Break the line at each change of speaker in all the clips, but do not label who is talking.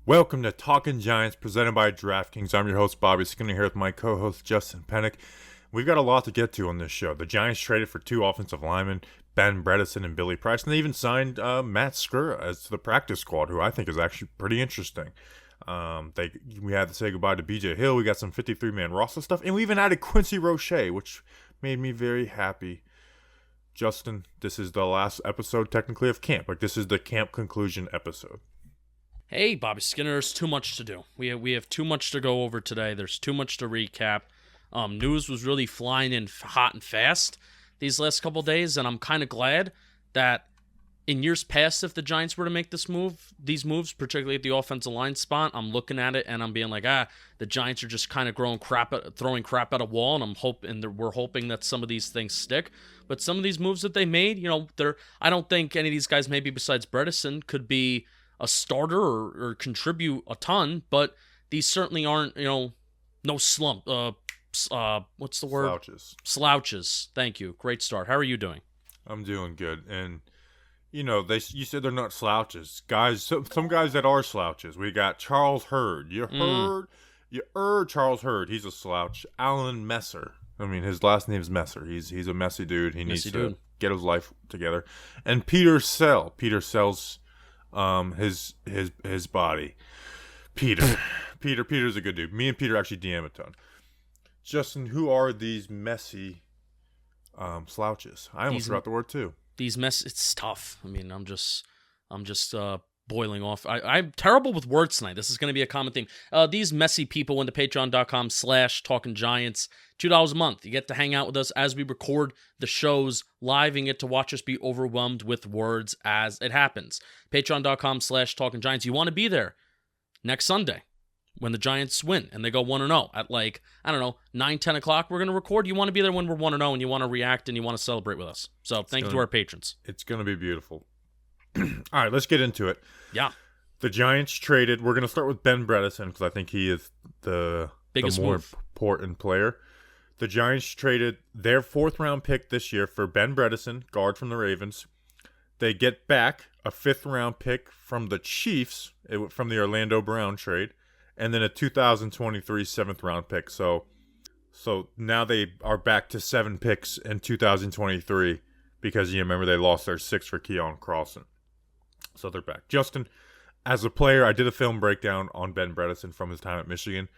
Welcome to Talking Giants, presented by DraftKings. I'm your host, Bobby Skinner, here with my co-host, Justin Pennick. We've got a lot to get to on this show. The Giants traded for two offensive linemen, Bredeson and Billy Price, and they even signed Matt Skura as to the practice squad, who I think is actually pretty interesting. We had to say goodbye to BJ Hill. We got some 53-man roster stuff, and we even added Quincy Roche, which made me very happy. Justin, this is the last episode, technically, of camp. This is the camp conclusion episode.
Hey, Bobby Skinner, there's too much to do. We have too much to go over today. There's too much to recap. News was really flying in hot and fast these last couple of days, and I'm kind of glad that in years past, if the Giants were to make these moves, particularly at the offensive line spot, I'm looking at it and I'm being like, the Giants are just kind of throwing crap at a wall, and we're hoping that some of these things stick. But some of these moves that they made, I don't think any of these guys, maybe besides Bredesen, could be a starter or contribute a ton, but these certainly aren't, no slump. What's the word? Slouches. Thank you. Great start. How are you doing?
I'm doing good. And, you said they're not slouches. Guys, some guys that are slouches. We got Charles Hurd. You heard Charles Hurd. He's a slouch. Alan Messer. I mean, his last name is Messer. He's a messy dude. He needs to get his life together. And Peter Sell. Peter Sell's his body. Peter's a good dude. Me and Peter actually DM a ton. Justin, who are these messy slouches? I almost forgot the word too.
It's tough. I mean, I'm just boiling off. I'm terrible with words tonight. This is going to be a common theme. These messy people went to patreon.com/talkinggiants. $2 a month. You get to hang out with us as we record the shows live and get to watch us be overwhelmed with words as it happens. Patreon.com/talkinggiants. You want to be there next Sunday when the Giants win and they go 1-0 at 9, 10 o'clock. We're going to record. You want to be there when we're 1-0 and you want to react and you want to celebrate with us. So thank you to our patrons.
It's going to be beautiful. All right, let's get into it.
Yeah.
The Giants traded. We're going to start with Bredesen because I think he is the more important player. The Giants traded their 4th-round pick this year for Bredesen, guard from the Ravens. They get back a 5th-round pick from the Chiefs, from the Orlando Brown trade, and then a 2023 7th-round pick. So now they are back to 7 picks in 2023 because you remember they lost their 6 for Keon Carlson. So they're back. Justin, as a player, I did a film breakdown on Bredesen from his time at Michigan.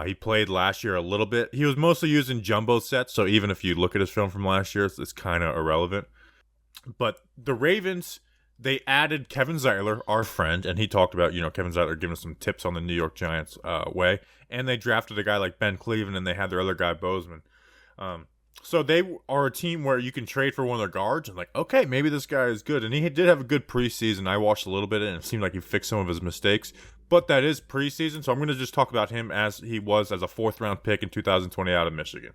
He played last year a little bit. He was mostly used in jumbo sets, so even if you look at his film from last year, it's kind of irrelevant. But the Ravens, they added Kevin Zeitler, our friend, and he talked about, Kevin Zeitler giving us some tips on the New York Giants way. And they drafted a guy like Ben Cleveland, and they had their other guy, Bozeman. So they are a team where you can trade for one of their guards and okay, maybe this guy is good. And he did have a good preseason. I watched a little bit of it, and it seemed like he fixed some of his mistakes. But that is preseason, so I'm going to just talk about him as he was as a 4th-round pick in 2020 out of Michigan.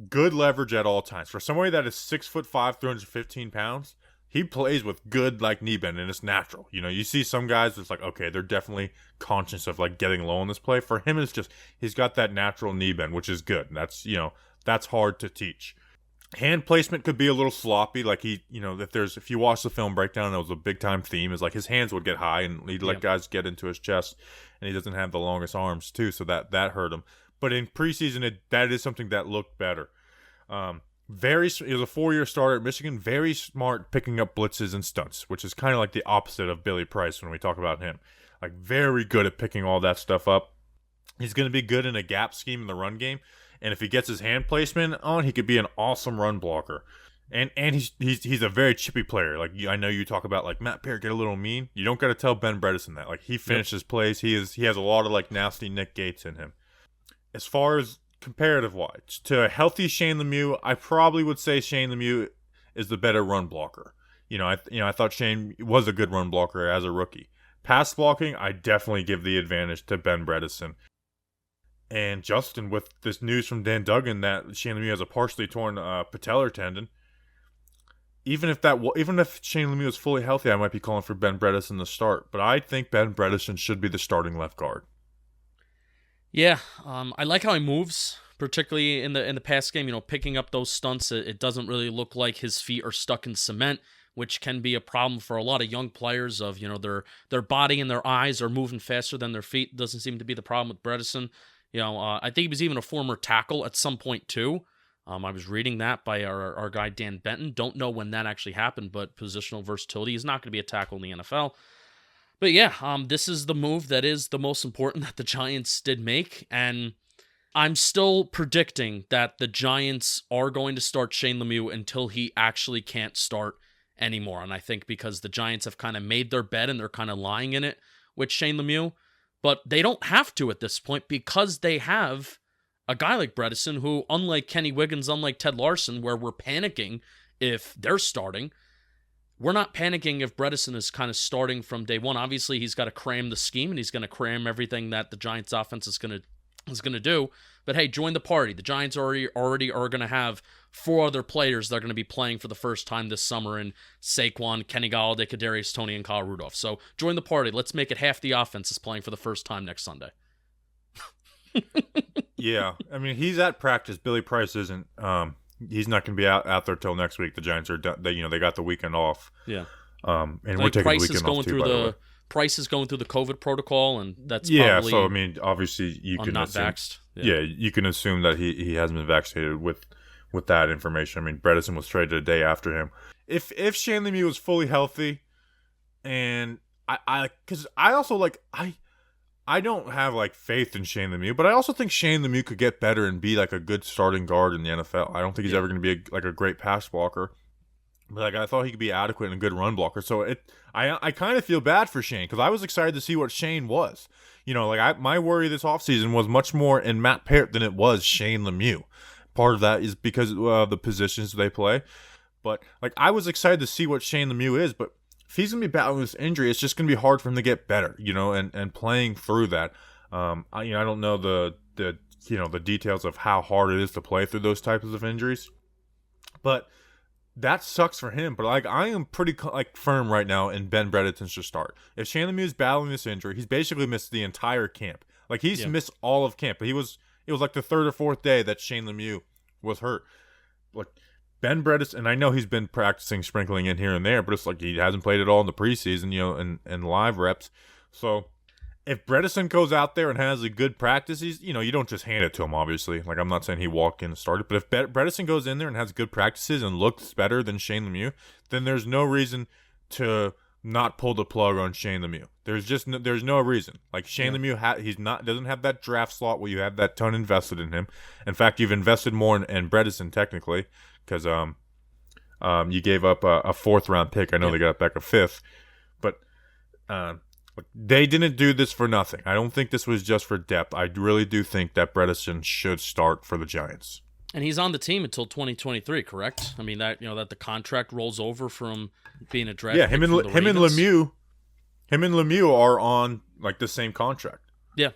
Good leverage at all times. For somebody that is 6'5", 315 pounds, he plays with good knee bend, and it's natural. You see some guys, it's okay, they're definitely conscious of getting low on this play. For him, it's just he's got that natural knee bend, which is good. That's that's hard to teach. Hand placement could be a little sloppy. If you watch the film breakdown, that was a big time theme. Is his hands would get high and he'd let guys get into his chest, and he doesn't have the longest arms too, so that hurt him. But in preseason, that is something that looked better. He was a 4-year starter at Michigan. Very smart picking up blitzes and stunts, which is kind of like the opposite of Billy Price when we talk about him. Very good at picking all that stuff up. He's going to be good in a gap scheme in the run game. And if he gets his hand placement on, he could be an awesome run blocker. And he's a very chippy player. I know you talk about Matt Parrott get a little mean. You don't got to tell Bredesen that. He finishes plays. He has a lot of nasty Nick Gates in him. As far as comparative wise to a healthy Shane Lemieux, I probably would say Shane Lemieux is the better run blocker. I thought Shane was a good run blocker as a rookie. Pass blocking, I definitely give the advantage to Bredesen. And Justin, with this news from Dan Duggan that Shane Lemieux has a partially torn patellar tendon, even if Shane Lemieux is fully healthy, I might be calling for Bredesen to start. But I think Bredesen should be the starting left guard.
Yeah, I like how he moves, particularly in the pass game. Picking up those stunts, it doesn't really look like his feet are stuck in cement, which can be a problem for a lot of young players of, their body and their eyes are moving faster than their feet. Doesn't seem to be the problem with Bredesen. I think he was even a former tackle at some point too. I was reading that by our guy Dan Benton. Don't know when that actually happened, but positional versatility. He's not going to be a tackle in the NFL. But yeah, this is the move that is the most important that the Giants did make, and I'm still predicting that the Giants are going to start Shane Lemieux until he actually can't start anymore. And I think because the Giants have kind of made their bed and they're kind of lying in it with Shane Lemieux, but they don't have to at this point because they have a guy like Bredesen who, unlike Kenny Wiggins, unlike Ted Larson, where we're panicking if they're starting, we're not panicking if Bredesen is kind of starting from day one. Obviously, he's got to cram the scheme and he's going to cram everything that the Giants offense is going to do. But hey, join the party. The Giants already are going to have 4 other players that are going to be playing for the first time this summer in Saquon, Kenny Golladay, Kadarius Toney, and Kyle Rudolph. So join the party. Let's make it half the offense is playing for the first time next Sunday.
Yeah, I mean, he's at practice. Billy Price isn't. He's not going to be out there till next week. The Giants are done. They got the weekend off.
Yeah.
And we're taking
Price
the weekend off too.
Price is going through the COVID protocol, and that's
probably, so I mean, obviously you can
not
assume,
vaxxed.
Yeah, you can assume that he hasn't been vaccinated with that information. I mean, Bredesen was traded a day after him. If Shane Lemieux was fully healthy, and because I also I don't have faith in Shane Lemieux, but I also think Shane Lemieux could get better and be a good starting guard in the NFL. I don't think he's ever going to be a great pass blocker. But I thought he could be adequate and a good run blocker. So I kind of feel bad for Shane because I was excited to see what Shane was. My worry this offseason was much more in Matt Peart than it was Shane Lemieux. Part of that is because of the positions they play. But I was excited to see what Shane Lemieux is. But if he's gonna be battling this injury, it's just gonna be hard for him to get better. And playing through that. I don't know the details of how hard it is to play through those types of injuries, but that sucks for him. But I am pretty firm right now in Ben Bredesen should start. If Shane Lemieux is battling this injury, he's basically missed the entire camp. He's missed all of camp. But it was the 3rd or 4th day that Shane Lemieux was hurt. Ben Bredesen, and I know he's been practicing, sprinkling in here and there, but it's he hasn't played at all in the preseason, and live reps. So if Bredesen goes out there and has a good practice, you don't just hand it to him, obviously. I'm not saying he walked in and started, but if Bredesen goes in there and has good practices and looks better than Shane Lemieux, then there's no reason to not pull the plug on Shane Lemieux. There's no reason. Shane Lemieux, doesn't have that draft slot where you have that ton invested in him. In fact, you've invested more in Bredesen technically because you gave up a 4th round pick. I know they got back a 5th, but they didn't do this for nothing. I don't think this was just for depth. I really do think that Bredesen should start for the Giants.
And he's on the team until 2023, correct? I mean that the contract rolls over from being a draft. Yeah,
him and Lemieux are on the same contract.
Yeah,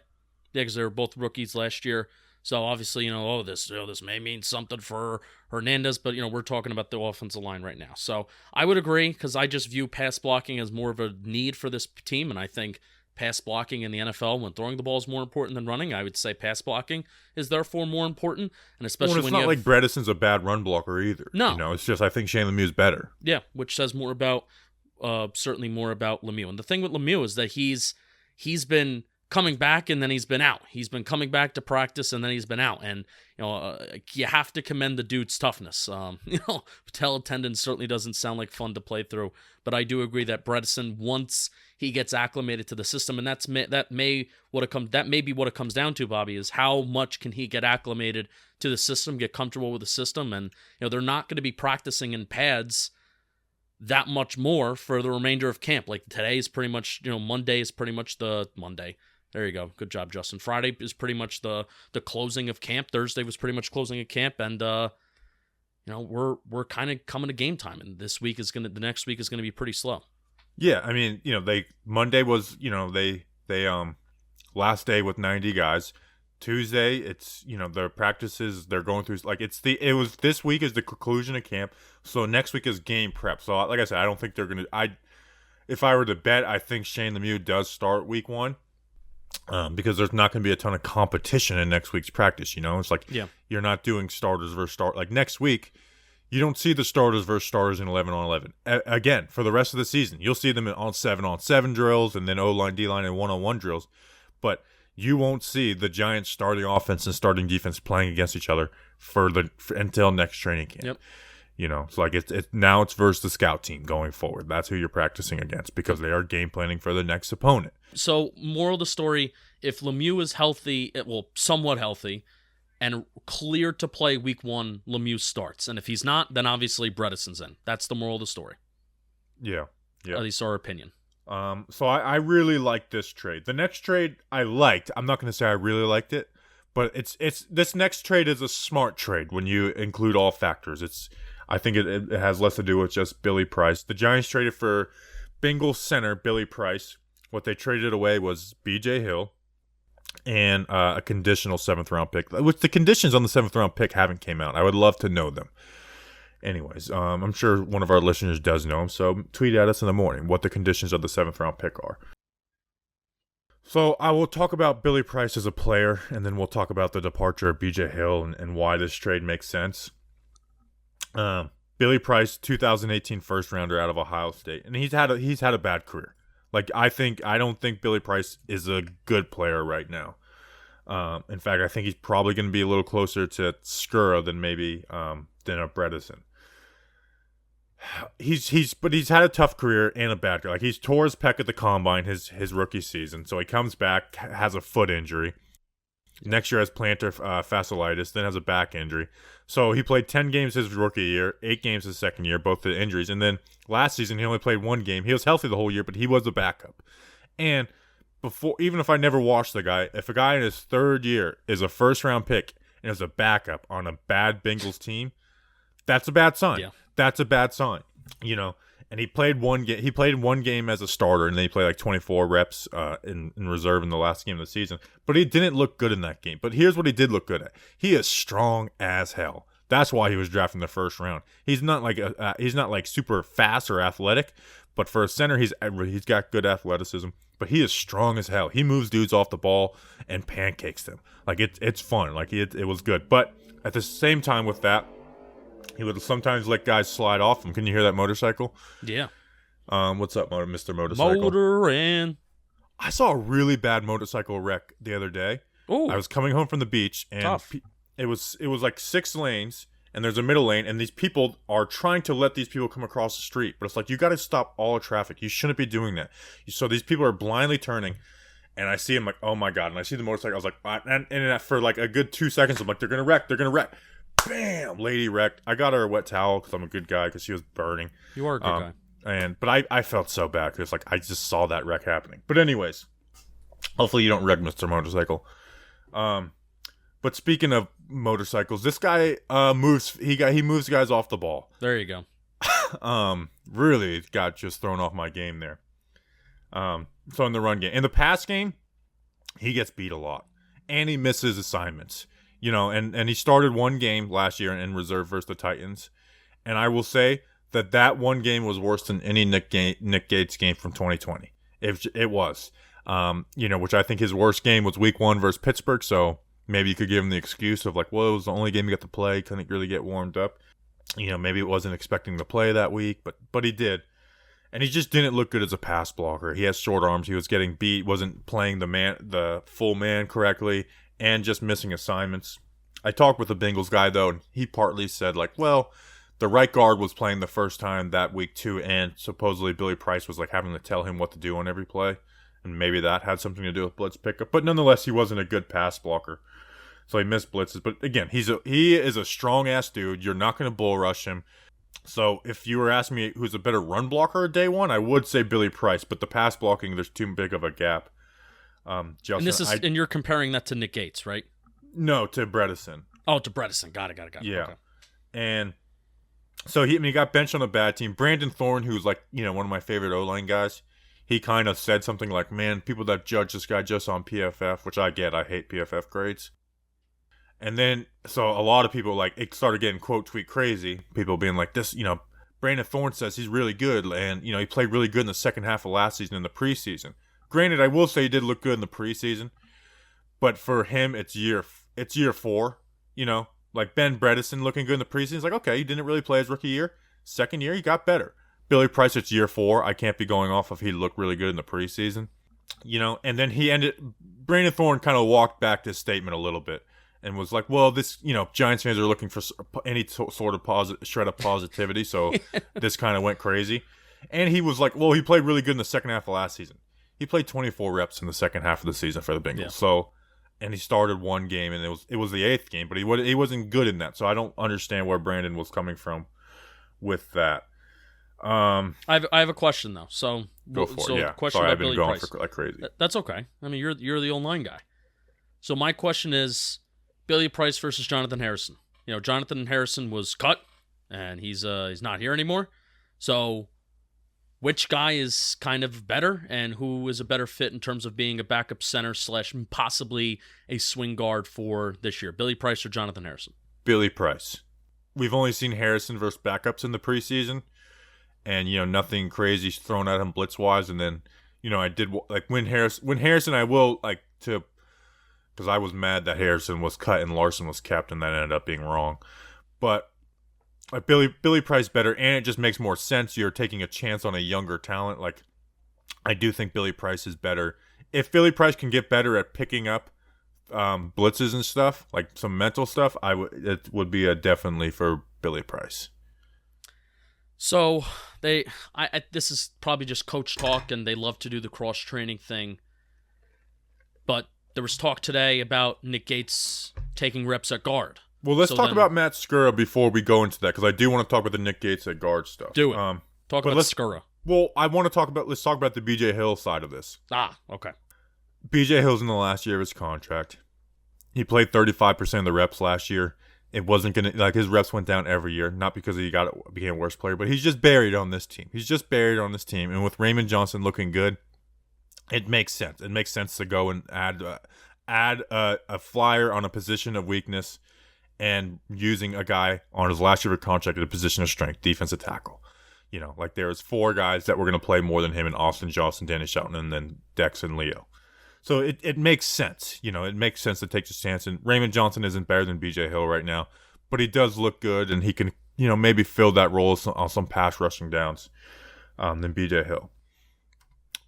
because they were both rookies last year. So obviously, this may mean something for Hernandez, but we're talking about the offensive line right now. So I would agree because I just view pass blocking as more of a need for this team, and I think pass blocking in the NFL when throwing the ball is more important than running. I would say pass blocking is therefore more important, and especially
it's not Bredesen's a bad run blocker either.
No,
it's just I think Shane Lemieux is better.
Yeah, which says more about certainly more about Lemieux. And the thing with Lemieux is that he's been coming back and then he's been out. He's been coming back to practice and then he's been out. And you have to commend the dude's toughness. Patella tendon certainly doesn't sound like fun to play through, but I do agree that Bredesen, once he gets acclimated to the system, and that may be what it comes down to, Bobby, is how much can he get acclimated to the system, get comfortable with the system, and they're not going to be practicing in pads that much more for the remainder of camp. Today is pretty much, Monday is pretty much the Monday. There you go. Good job, Justin. Friday is pretty much the closing of camp. Thursday was pretty much closing of camp, and we're kind of coming to game time, and the next week is gonna be pretty slow.
Yeah, I mean, Monday was, they last day with 90 guys. Tuesday, it's their practices they're going through. This week is the conclusion of camp, so next week is game prep. So like I said, I don't think they're gonna. If I were to bet, I think Shane Lemieux does start week 1. Because there's not going to be a ton of competition in next week's practice. It's you're not doing starters versus start. Next week, You don't see the starters versus starters in 11 on 11. Again, for the rest of the season, you'll see them on 7 on 7 drills and then O-line, D-line, and 1-on-1 drills. But you won't see the Giants starting offense and starting defense playing against each other until next training camp.
Yep.
You know, it's like now it's versus the scout team going forward. That's who you're practicing against because they are game planning for the next opponent.
So, moral of the story, if Lemieux is healthy, somewhat healthy, and cleared to play week 1, Lemieux starts. And if he's not, then obviously Bredesen's in. That's the moral of the story.
Yeah.
At least our opinion.
So I really like this trade. The next trade I liked. I'm not going to say I really liked it, but it's this next trade is a smart trade when you include all factors. I think it has less to do with just Billy Price. The Giants traded for Bengals center Billy Price. What they traded away was B.J. Hill and a conditional 7th round pick, which the conditions on the 7th round pick haven't came out. I would love to know them. Anyways, I'm sure one of our listeners does know them, so tweet at us in the morning what the conditions of the 7th round pick are. So I will talk about Billy Price as a player, and then we'll talk about the departure of B.J. Hill and why this trade makes sense. Billy Price, 2018 first rounder out of Ohio State, and he's had a bad career. Like I don't think Billy Price is a good player right now. In fact, I think he's probably going to be a little closer to Skura than maybe than a Bredesen. But he's had a tough career and a bad career. Like he's tore his pec at the combine his rookie season, so he comes back, has a foot injury. Next year has plantar fasciitis, then has a back injury. So he played 10 games his rookie year, 8 games his second year, both the injuries. And then last season he only played 1 game. He was healthy the whole year, but he was a backup. And even if I never watched the guy, if a guy in his 3rd year is a first-round pick and is a backup on a bad Bengals team, that's a bad sign.
Yeah.
That's a bad sign, you know. And he played 1 game. He played 1 game as a starter, and then he played like 24 reps in reserve in the last game of the season. But he didn't look good in that game. But here's what he did look good at. He is strong as hell. That's why he was drafted in the 1st round. He's not like super fast or athletic, but for a center, he's got good athleticism. But he is strong as hell. He moves dudes off the ball and pancakes them. Like it's fun. Like it was good. But at the same time with that, he would sometimes let guys slide off him. Can you hear that motorcycle?
Yeah.
What's up, Mr. Motorcycle?
Motorin'.
I saw a really bad motorcycle wreck the other day.
Ooh.
I was coming home from the beach, and it was like 6 lanes, and there's a middle lane, and these people are trying to let these people come across the street. But it's like, you got to stop all traffic. You shouldn't be doing that. So these people are blindly turning, and I see him like, oh my God. And I see the motorcycle. I was like, and for like a good 2 seconds, I'm like, they're going to wreck. Bam! Lady wrecked. I got her a wet towel because I'm a good guy because she was burning.
You are a good guy.
But I felt so bad because like I just saw that wreck happening. But anyways, hopefully you don't wreck Mr. Motorcycle. But speaking of motorcycles, this guy moves guys off the ball.
There you go.
Really got just thrown off my game there. So in the run game, in the pass game, he gets beat a lot, and he misses assignments. You know, and he started 1 game last year in reserve versus the Titans. And I will say that 1 game was worse than any Nick Gates game from 2020. It was. You know, which I think his worst game was week 1 versus Pittsburgh. So maybe you could give him the excuse of like, well, it was the only game he got to play. Couldn't really get warmed up. You know, maybe it wasn't expecting to play that week, but he did. And he just didn't look good as a pass blocker. He has short arms. He was getting beat, wasn't playing the full man correctly, and just missing assignments. I talked with the Bengals guy, though, and he partly said, like, well, the right guard was playing the first time that week, too, and supposedly Billy Price was, like, having to tell him what to do on every play, and maybe that had something to do with blitz pickup. But nonetheless, he wasn't a good pass blocker, so he missed blitzes. But, again, he is a strong-ass dude. You're not going to bull rush him. So if you were asking me who's a better run blocker day 1, I would say Billy Price, but the pass blocking, there's too big of a gap.
Justin, and you're comparing that to Nick Gates, right?
No, to Bredesen.
Oh, to Bredesen. Got it.
Yeah.
Okay.
And so he got benched on a bad team. Brandon Thorne, who's like, you know, one of my favorite O-line guys, he kind of said something like, man, people that judge this guy just on PFF, which I get. I hate PFF grades. And then, so a lot of people, like, it started getting quote tweet crazy. People being like, this, you know, Brandon Thorne says he's really good. And, you know, he played really good in the second half of last season in the preseason. Granted, I will say he did look good in the preseason. But for him, it's year 4, you know. Like Ben Bredesen looking good in the preseason. It's like, okay, he didn't really play his rookie year. Second year, he got better. Billy Price, it's year 4. I can't be going off of he looked really good in the preseason. And then Brandon Thorne kind of walked back this statement a little bit and was like, well, this, Giants fans are looking for any sort of shred of positivity, so this kind of went crazy. And he was like, well, he played really good in the second half of last season. He played 24 reps in the second half of the season for the Bengals. Yeah. So, and he started one game, and it was the 8th game, but he wasn't good in that. So I don't understand where Brandon was coming from with that.
I have a question though. So
go for it. Yeah.
Question
Sorry,
about
I've been
Billy
going
Price.
for like crazy.
That's okay. I mean, you're the online guy. So my question is, Billy Price versus Jonathan Harrison. Jonathan Harrison was cut, and he's not here anymore. So, which guy is kind of better, and who is a better fit in terms of being a backup center / possibly a swing guard for this year? Billy Price or Jonathan Harrison?
Billy Price. We've only seen Harrison versus backups in the preseason. And, nothing crazy thrown at him blitz-wise. And then, I did, like, when Harrison, I will, like, because I was mad that Harrison was cut and Larson was kept, and that ended up being wrong. But Billy Price better, and it just makes more sense. You're taking a chance on a younger talent. Like, I do think Billy Price is better. If Billy Price can get better at picking up blitzes and stuff, like some mental stuff, it would be a definitely for Billy Price.
So this is probably just coach talk, and they love to do the cross training thing. But there was talk today about Nick Gates taking reps at guard.
Well, let's talk about Matt Skura before we go into that, because I do want to talk about the Nick Gates at guard stuff.
Do it. Talk about Skura.
Well, let's talk about the BJ Hill side of this.
Okay.
BJ Hill's in the last year of his contract. He played 35% of the reps last year. It wasn't going to, like, his reps went down every year, not because he became a worse player, but he's just buried on this team. And with Raymond Johnson looking good, it makes sense. It makes sense to go and add a flyer on a position of weakness and using a guy on his last year of contract at a position of strength, defensive tackle. Like there was 4 guys that were going to play more than him in Austin Johnson, Danny Shelton, and then Dex and Leo. So it makes sense. It makes sense to take this chance. And Raymond Johnson isn't better than BJ Hill right now, but he does look good, and he can, maybe fill that role on some pass rushing downs than BJ Hill.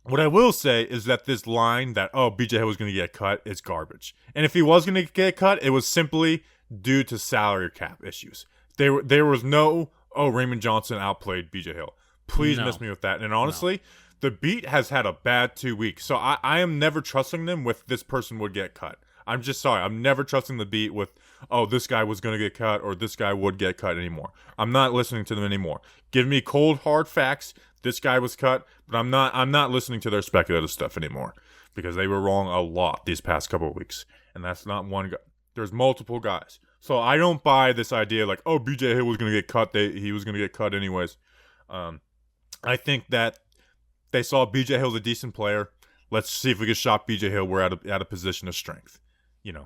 What I will say is that this line that, BJ Hill was going to get cut is garbage. And if he was going to get cut, it was simply due to salary cap issues. There was no, Raymond Johnson outplayed BJ Hill. Please miss me with that. And honestly, the beat has had a bad 2 weeks. So I am never trusting them with this person would get cut. I'm just sorry. I'm never trusting the beat with, this guy was going to get cut or this guy would get cut anymore. I'm not listening to them anymore. Give me cold, hard facts. This guy was cut, but I'm not listening to their speculative stuff anymore because they were wrong a lot these past couple of weeks. And that's not one guy. There's multiple guys. So I don't buy this idea like, BJ Hill was going to get cut. He was going to get cut anyways. I think that they saw BJ Hill's a decent player. Let's see if we can shop BJ Hill. We're at a position of strength.
Yeah.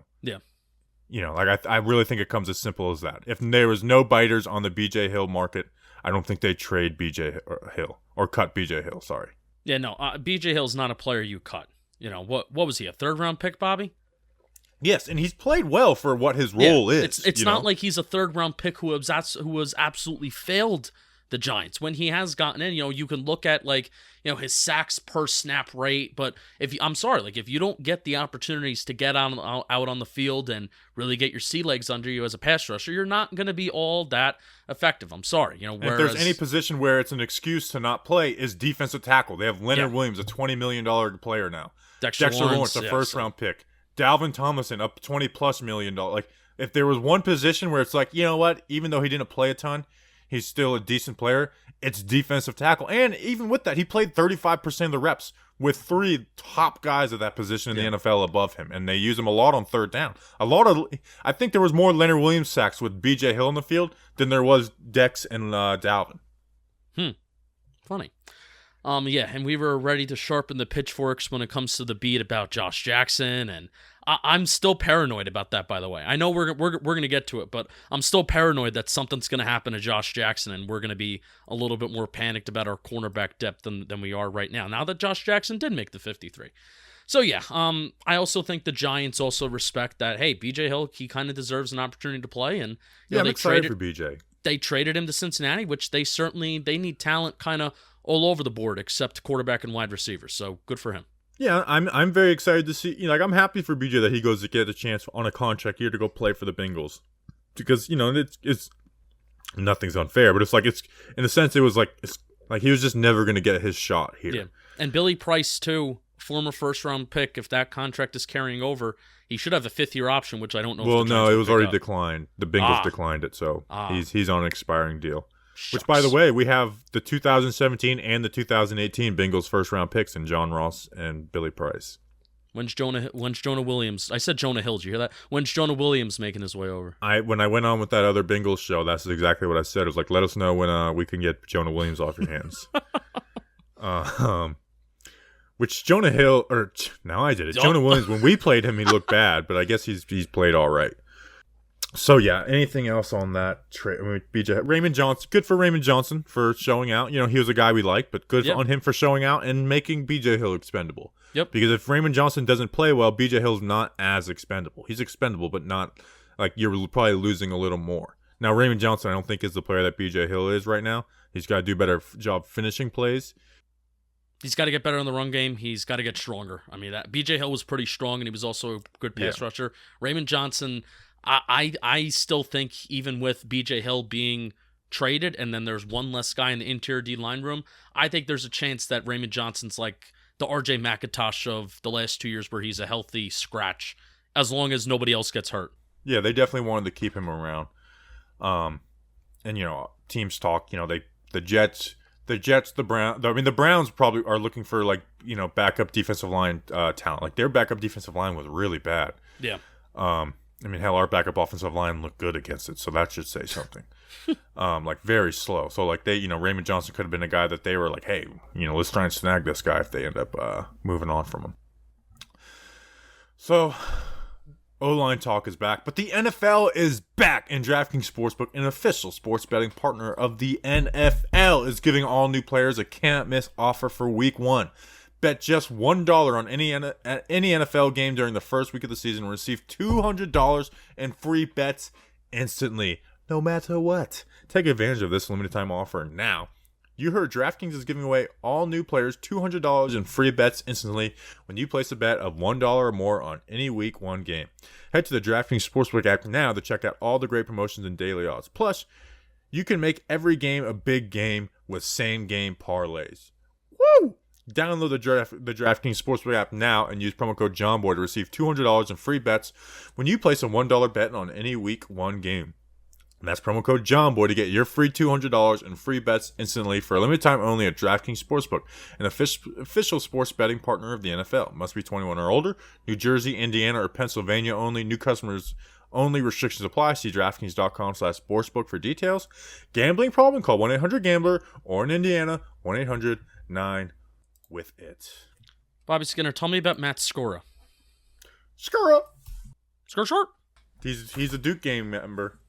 I really think it comes as simple as that. If there was no biters on the BJ Hill market, I don't think they trade BJ Hill or cut BJ Hill. Sorry.
Yeah, no. BJ Hill's not a player you cut. What was he, a 3rd-round pick, Bobby?
Yes, and he's played well for what his role is.
It's not like he's a 3rd-round pick who was absolutely failed the Giants. When he has gotten in, you can look at his sacks per snap rate. But if you don't get the opportunities to get out on the field and really get your sea legs under you as a pass rusher, you're not going to be all that effective. I'm sorry.
If there's any position where it's an excuse to not play, is defensive tackle. They have Leonard Williams, a $20 million player now. Dexter Lawrence, a first-round pick. Dalvin Tomlinson, up $20+ million. Like, if there was one position where it's like, you know what, even though he didn't play a ton, he's still a decent player, it's defensive tackle. And even with that, he played 35% of the reps with 3 top guys at that position in the NFL above him. And they use him a lot on 3rd down. I think there was more Leonard Williams sacks with BJ Hill in the field than there was Dex and Dalvin.
Funny. And we were ready to sharpen the pitchforks when it comes to the beat about Josh Jackson, and I'm still paranoid about that, by the way. I know we're going to get to it, but I'm still paranoid that something's going to happen to Josh Jackson, and we're going to be a little bit more panicked about our cornerback depth than we are right now that Josh Jackson did make the 53. So yeah, I also think the Giants also respect that. Hey, BJ Hill, he kind of deserves an opportunity to play, and
I'm excited for BJ.
They traded him to Cincinnati, which they need talent kind of all over the board except quarterback and wide receiver. So good for him.
Yeah, I'm very excited to see. I'm happy for BJ that he goes to get a chance on a contract year to go play for the Bengals, because it's nothing's unfair, but it's in a sense it's like he was just never going to get his shot here.
Yeah, and Billy Price too, former first-round pick. If that contract is carrying over, he should have a 5th-year option, which I don't know.
Well, no, it was already declined. The Bengals declined it, so he's on an expiring deal.
Shucks.
Which, by the way, we have the 2017 and the 2018 Bengals first-round picks in John Ross and Billy Price.
When's Jonah Williams? I said Jonah Hill. Did you hear that? When's Jonah Williams making his way over?
When I went on with that other Bengals show, that's exactly what I said. It was like, let us know when we can get Jonah Williams off your hands. Which Jonah Hill, or now I did it. Jonah Williams, when we played him, he looked bad, but I guess he's played all right. So yeah, anything else on that trade? BJ Raymond Johnson, good for Raymond Johnson for showing out. He was a guy we liked, but good on him for showing out and making BJ Hill expendable.
Yep.
Because if Raymond Johnson doesn't play well, BJ Hill's not as expendable. He's expendable, but not like you're probably losing a little more. Now Raymond Johnson, I don't think is the player that BJ Hill is right now. He's got to do a better job finishing plays.
He's got to get better in the run game. He's got to get stronger. I mean, that BJ Hill was pretty strong, and he was also a good pass rusher. Raymond Johnson, I still think even with BJ Hill being traded, and then there's one less guy in the interior D-line room, I think there's a chance that Raymond Johnson's like the R.J. McIntosh of the last 2 years where he's a healthy scratch, as long as nobody else gets hurt.
Yeah, they definitely wanted to keep him around. And, teams talk, the Jets, the Browns. I mean, the Browns probably are looking for backup defensive line talent. Like their backup defensive line was really bad.
Yeah.
Hell, our backup offensive line looked good against it, so that should say something. Very slow. So Raymond Johnson could have been a guy that they were like, hey, let's try and snag this guy if they end up moving on from him. So O-line talk is back, but the NFL is back, and DraftKings Sportsbook, an official sports betting partner of the NFL, is giving all new players a can't-miss offer for Week 1. Bet just $1 on any NFL game during the first week of the season and receive $200 in free bets instantly, no matter what. Take advantage of this limited time offer now. You heard DraftKings is giving away all new players $200 in free bets instantly when you place a bet of $1 or more on any Week 1 game. Head to the DraftKings Sportsbook app now to check out all the great promotions and daily odds. Plus, you can make every game a big game with same-game parlays. Woo! Download the DraftKings Sportsbook app now and use promo code JOHNBOY to receive $200 in free bets when you place a $1 bet on any Week 1 game. And that's promo code JOHNBOY to get your free $200 in free bets instantly for a limited time only at DraftKings Sportsbook, an official sports betting partner of the NFL. Must be 21 or older. New Jersey, Indiana, or Pennsylvania only. New customers only. Restrictions apply. See DraftKings.com/sportsbook for details. Gambling problem? Call 1-800-GAMBLER or in Indiana, 1-800-9-WITH-IT.
Bobby Skinner, tell me about Matt Skura.
Skura!
Short.
He's a Duke game member.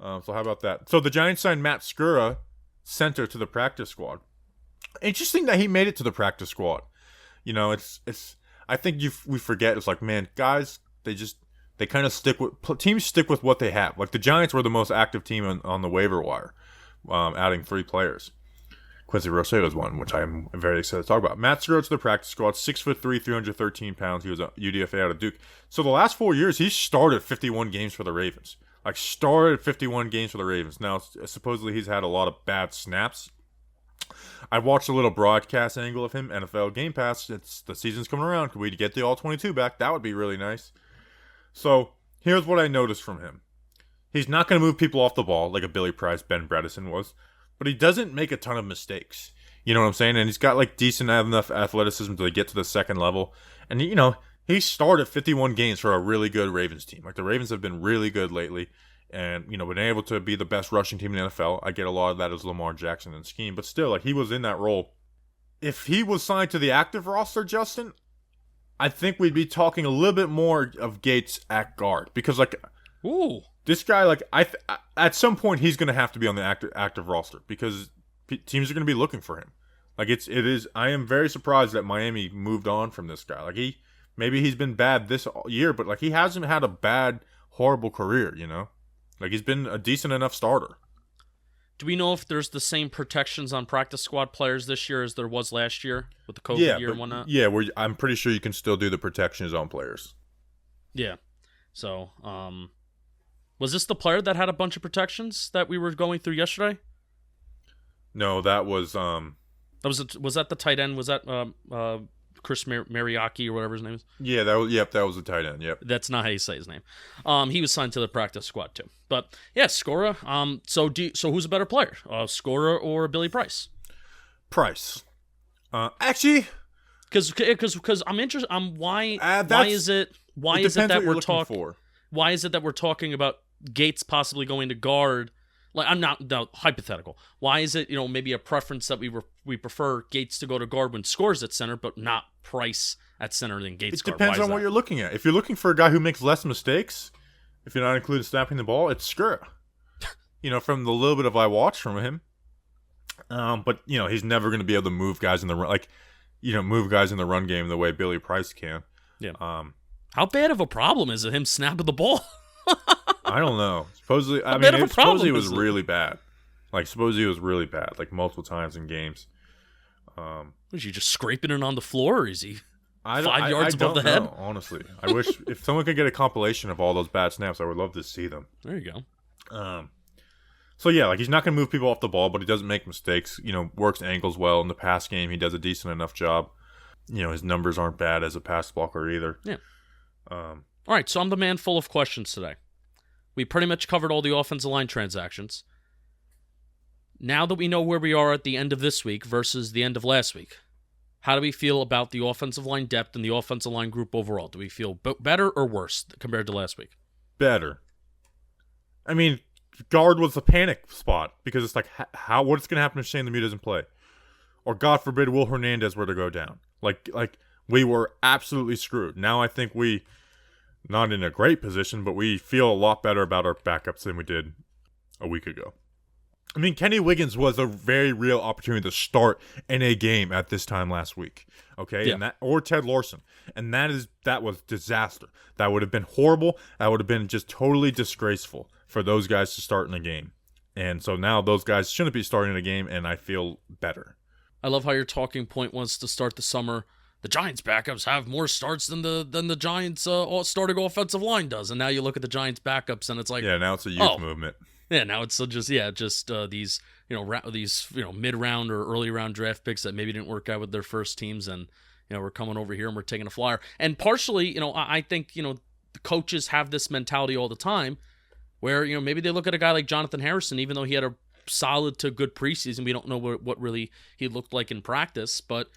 So how about that? So the Giants signed Matt Skura, center, to the practice squad. Interesting that he made it to the practice squad. It's. I think we forget. It's like, man, guys, they kind of teams stick with what they have. Like the Giants were the most active team on the waiver wire, adding 3 players. Quincy Roche was one, which I'm very excited to talk about. Matt Skura to the practice squad, 6'3", 313 pounds. He was a UDFA out of Duke. So the last 4 years, he started 51 games for the Ravens. Started 51 games for the Ravens. Now, supposedly he's had a lot of bad snaps. I watched a little broadcast angle of him, NFL Game Pass. The season's coming around. Could we get the All-22 back? That would be really nice. So, here's what I noticed from him. He's not going to move people off the ball like a Billy Price, Ben Bredesen was, but he doesn't make a ton of mistakes. You know what I'm saying? And he's got decent enough athleticism to get to the second level. And, he started 51 games for a really good Ravens team. The Ravens have been really good lately and, been able to be the best rushing team in the NFL. I get a lot of that as Lamar Jackson and scheme, but still, he was in that role. If he was signed to the active roster, Justin, I think we'd be talking a little bit more of Gates at guard because, this guy, at some point, he's going to have to be on the active roster because teams are going to be looking for him. Like it is. I am very surprised that Miami moved on from this guy. Like maybe he's been bad this year, but like he hasn't had a bad, horrible career. Like he's been a decent enough starter.
Do we know if there's the same protections on practice squad players this year as there was last year with the COVID year and whatnot?
Yeah, I'm pretty sure you can still do the protections on players.
Yeah. So, was this the player that had a bunch of protections that we were going through yesterday?
No, that was
Was that the tight end? Was that Chris Mariaki or whatever his name is?
Yeah, that was the tight end. Yep.
That's not how you say his name. He was signed to the practice squad too. But yeah, Skora. So who's a better player, Skora or Billy Price?
Price. Actually,
because I'm interested. Why is it that we're talking about Gates possibly going to guard? Like, I'm not hypothetical. Why is it, maybe a preference that we prefer Gates to go to guard when Skora's at center, but not Price at center than Gates guard?
It depends on what you're looking at. If you're looking for a guy who makes less mistakes, if you're not including snapping the ball, it's Skura. From the little bit of I watched from him. But he's never going to be able to move guys in the run game the way Billy Price can.
Yeah. How bad of a problem is it him snapping the ball?
I don't know. Supposedly, he was really bad. Like, he was really bad, like multiple times in games.
Was he just scraping it on the floor, or is he 5 yards above the
head?
Know,
honestly, I wish if someone could get a compilation of all those bad snaps, I would love to see them.
There you go.
So yeah, like he's not going to move people off the ball, but he doesn't make mistakes. Works angles well in the pass game. He does a decent enough job. His numbers aren't bad as a pass blocker either.
Yeah. All right, so I'm the man full of questions today. We pretty much covered all the offensive line transactions. Now that we know where we are at the end of this week versus the end of last week, how do we feel about the offensive line depth and the offensive line group overall? Do we feel better or worse compared to last week?
Better. I mean, guard was the panic spot because it's like, what's going to happen if Shane Lemieux doesn't play? Or God forbid Will Hernandez were to go down. Like we were absolutely screwed. Now I think not in a great position, but we feel a lot better about our backups than we did a week ago. I mean, Kenny Wiggins was a very real opportunity to start in a game at this time last week. Okay,
yeah.
Or Ted Larson, and that was disaster. That would have been horrible. That would have been just totally disgraceful for those guys to start in a game. And so now those guys shouldn't be starting in a game, and I feel better.
I love how your talking point was to start the summer. The Giants' backups have more starts than the Giants' starting offensive line does, and now you look at the Giants' backups, and it's like,
yeah, now it's a youth movement.
Yeah, now it's just these mid-round or early round draft picks that maybe didn't work out with their first teams, and we're coming over here and we're taking a flyer. And partially, I think the coaches have this mentality all the time, where maybe they look at a guy like Jonathan Harrison, even though he had a solid to good preseason, we don't know what really he looked like in practice, but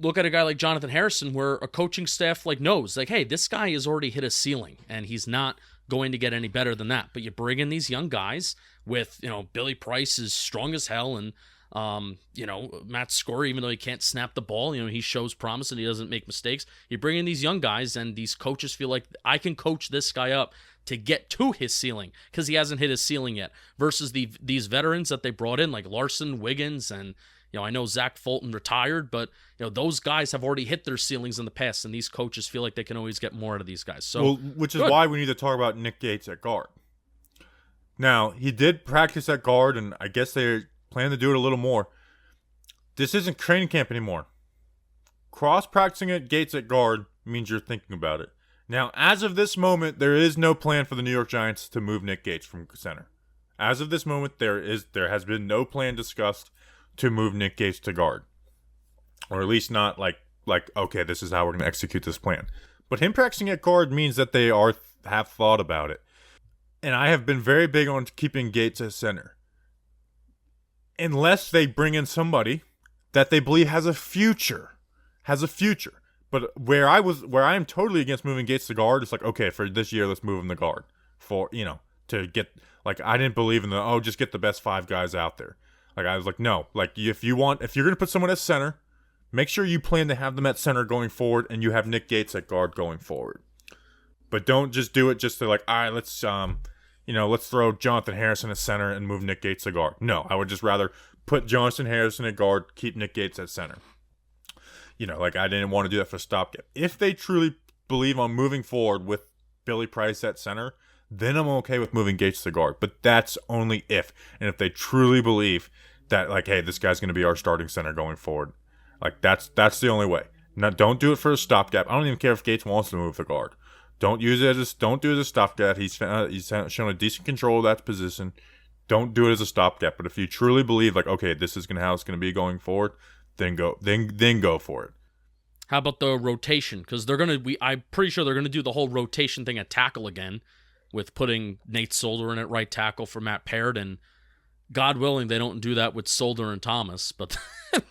look at a guy like Jonathan Harrison where a coaching staff knows, hey, this guy has already hit a ceiling and he's not going to get any better than that. But you bring in these young guys with, Billy Price is strong as hell, and Matt Skora, even though he can't snap the ball, he shows promise and he doesn't make mistakes. You bring in these young guys and these coaches feel like I can coach this guy up to get to his ceiling because he hasn't hit his ceiling yet, versus these veterans that they brought in like Larson, Wiggins, and I know Zach Fulton retired, but those guys have already hit their ceilings in the past, and these coaches feel like they can always get more out of these guys. So,
which is why we need to talk about Nick Gates at guard. Now, he did practice at guard, and I guess they plan to do it a little more. This isn't training camp anymore. Cross-practicing at Gates at guard means you're thinking about it. Now, as of this moment, there is no plan for the New York Giants to move Nick Gates from center. As of this moment, there has been no plan discussed to move Nick Gates to guard, or at least not like okay, this is how we're going to execute this plan. But him practicing at guard means that they have thought about it, and I have been very big on keeping Gates as center, unless they bring in somebody that they believe has a future. But where I am totally against moving Gates to guard, it's like, okay, for this year, let's move him to guard for to get I didn't believe in just get the best 5 guys out there. I was like, no, if you're going to put someone at center, make sure you plan to have them at center going forward, and you have Nick Gates at guard going forward. But don't just do it just to all right, let's throw Jonathan Harrison at center and move Nick Gates to guard. No, I would just rather put Johnson Harrison at guard, keep Nick Gates at center. Like I didn't want to do that for stopgap. If they truly believe on moving forward with Billy Price at center, then I'm okay with moving Gates to guard. But that's only if. And if they truly believe that, like, hey, this guy's going to be our starting center going forward, like that's the only way. Now, don't do it for a stopgap. I don't even care if Gates wants to move the guard. Don't use it as don't do it as a stopgap. He's shown a decent control of that position. Don't do it as a stopgap. But if you truly believe, like, okay, this is how it's going to be going forward, then go for it.
How about the rotation? Because I'm pretty sure they're gonna do the whole rotation thing at tackle again, with putting Nate Solder in at right tackle for Matt Parrott, and God willing, they don't do that with Solder and Thomas, but